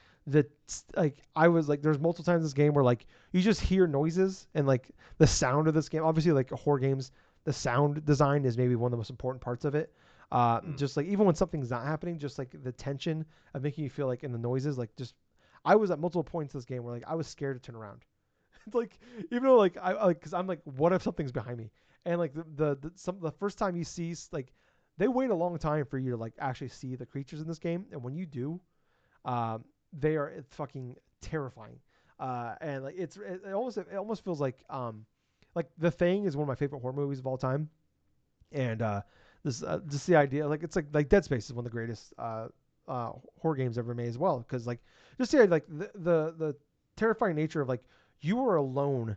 I was like there's multiple times in this game where like you just hear noises and like the sound of this game. Obviously like horror games, the sound design is maybe one of the most important parts of it. Mm. Just like even when something's not happening, just like the tension of making you feel like in the noises, like just I was at multiple points in this game where like I was scared to turn around. Like even though like I like because I'm like what if something's behind me, and like the first time you see like they wait a long time for you to like actually see the creatures in this game, and when you do, they are fucking terrifying. And like it almost feels like The Thing is one of my favorite horror movies of all time, and this just the idea like it's like Dead Space is one of the greatest horror games ever made as well, because like just the like the terrifying nature of like you are alone,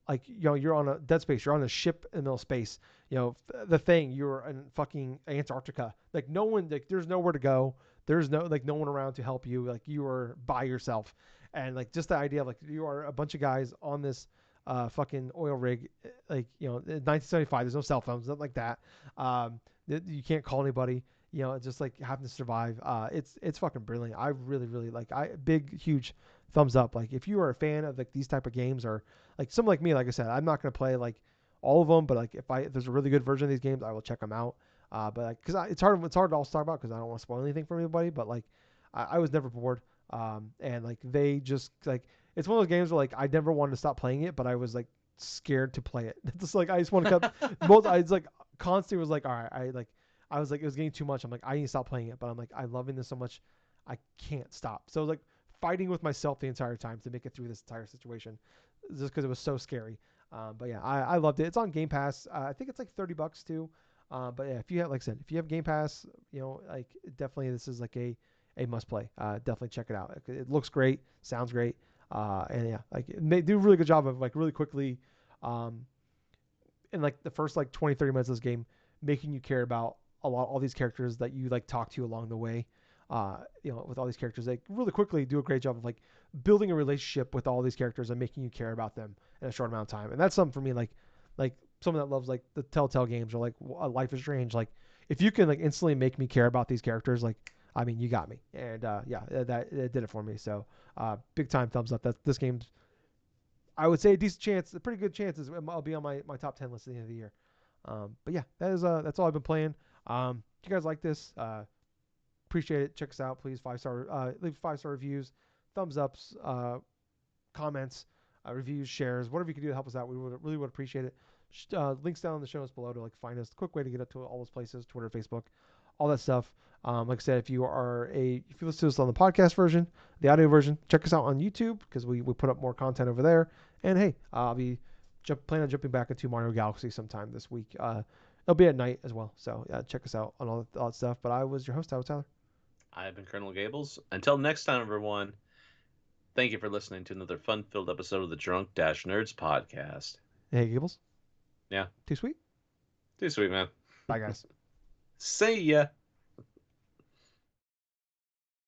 like you're on a Dead Space, you're on a ship in the middle of space, The Thing, you're in fucking Antarctica, like no one, like there's nowhere to go, there's no one around to help you, like you are by yourself, and like just the idea of like you are a bunch of guys on this fucking oil rig, like in 1975, there's no cell phones, nothing like that. You can't call anybody. just like having to survive. It's fucking brilliant. I really really like. I big huge thumbs up. Like if you are a fan of like these type of games, or like someone like me, like I said, I'm not gonna play like all of them, but like if there's a really good version of these games, I will check them out. But like, cause it's hard to also talk about because I don't want to spoil anything for anybody. But like I was never bored. And like they just like it's one of those games where like I never wanted to stop playing it, but I was like scared to play it. It's just like I just want to cut. Both I was like constantly was like, all right, I was like, it was getting too much. I'm like, I need to stop playing it, but I'm like, I'm loving this so much, I can't stop. So I was like fighting with myself the entire time to make it through this entire situation, just because it was so scary. But yeah, I loved it. It's on Game Pass. I think it's like $30 too. But yeah, if you have, like I said, if you have Game Pass, like definitely this is like a must play. Definitely check it out. It looks great, sounds great, and yeah, like they do a really good job of like really quickly, um, in like the first like 20 30 minutes of this game, making you care about all these characters that you like talk to along the way. With all these characters, they really quickly do a great job of like building a relationship with all these characters and making you care about them in a short amount of time. And that's something for me, like someone that loves like the Telltale games or like Life is Strange. Like if you can like instantly make me care about these characters, like I mean, you got me. And yeah, that it did it for me. So big time thumbs up. That this game's, I would say, a decent chance, a pretty good chance is I'll be on my top 10 list at the end of the year. But yeah, that's all I've been playing. If you guys like this, appreciate it. Check us out, please. 5-star, leave 5-star reviews, thumbs ups, comments, reviews, shares, whatever you can do to help us out. We really would appreciate it. Links down in the show notes below to like find us. Quick way to get up to all those places: Twitter, Facebook, all that stuff. Like I said, if you listen to us on the podcast version, the audio version, check us out on YouTube because we put up more content over there. And hey, I'll be planning on jumping back into Mario Galaxy sometime this week. It'll be at night as well, so yeah, check us out on all that stuff. But I was your host, Tyler. I've been Colonel Gables. Until next time, everyone, thank you for listening to another fun filled episode of the Drunk Nerds podcast. Hey, Gables. Yeah, Too sweet. too sweet, man. Bye, guys. See ya.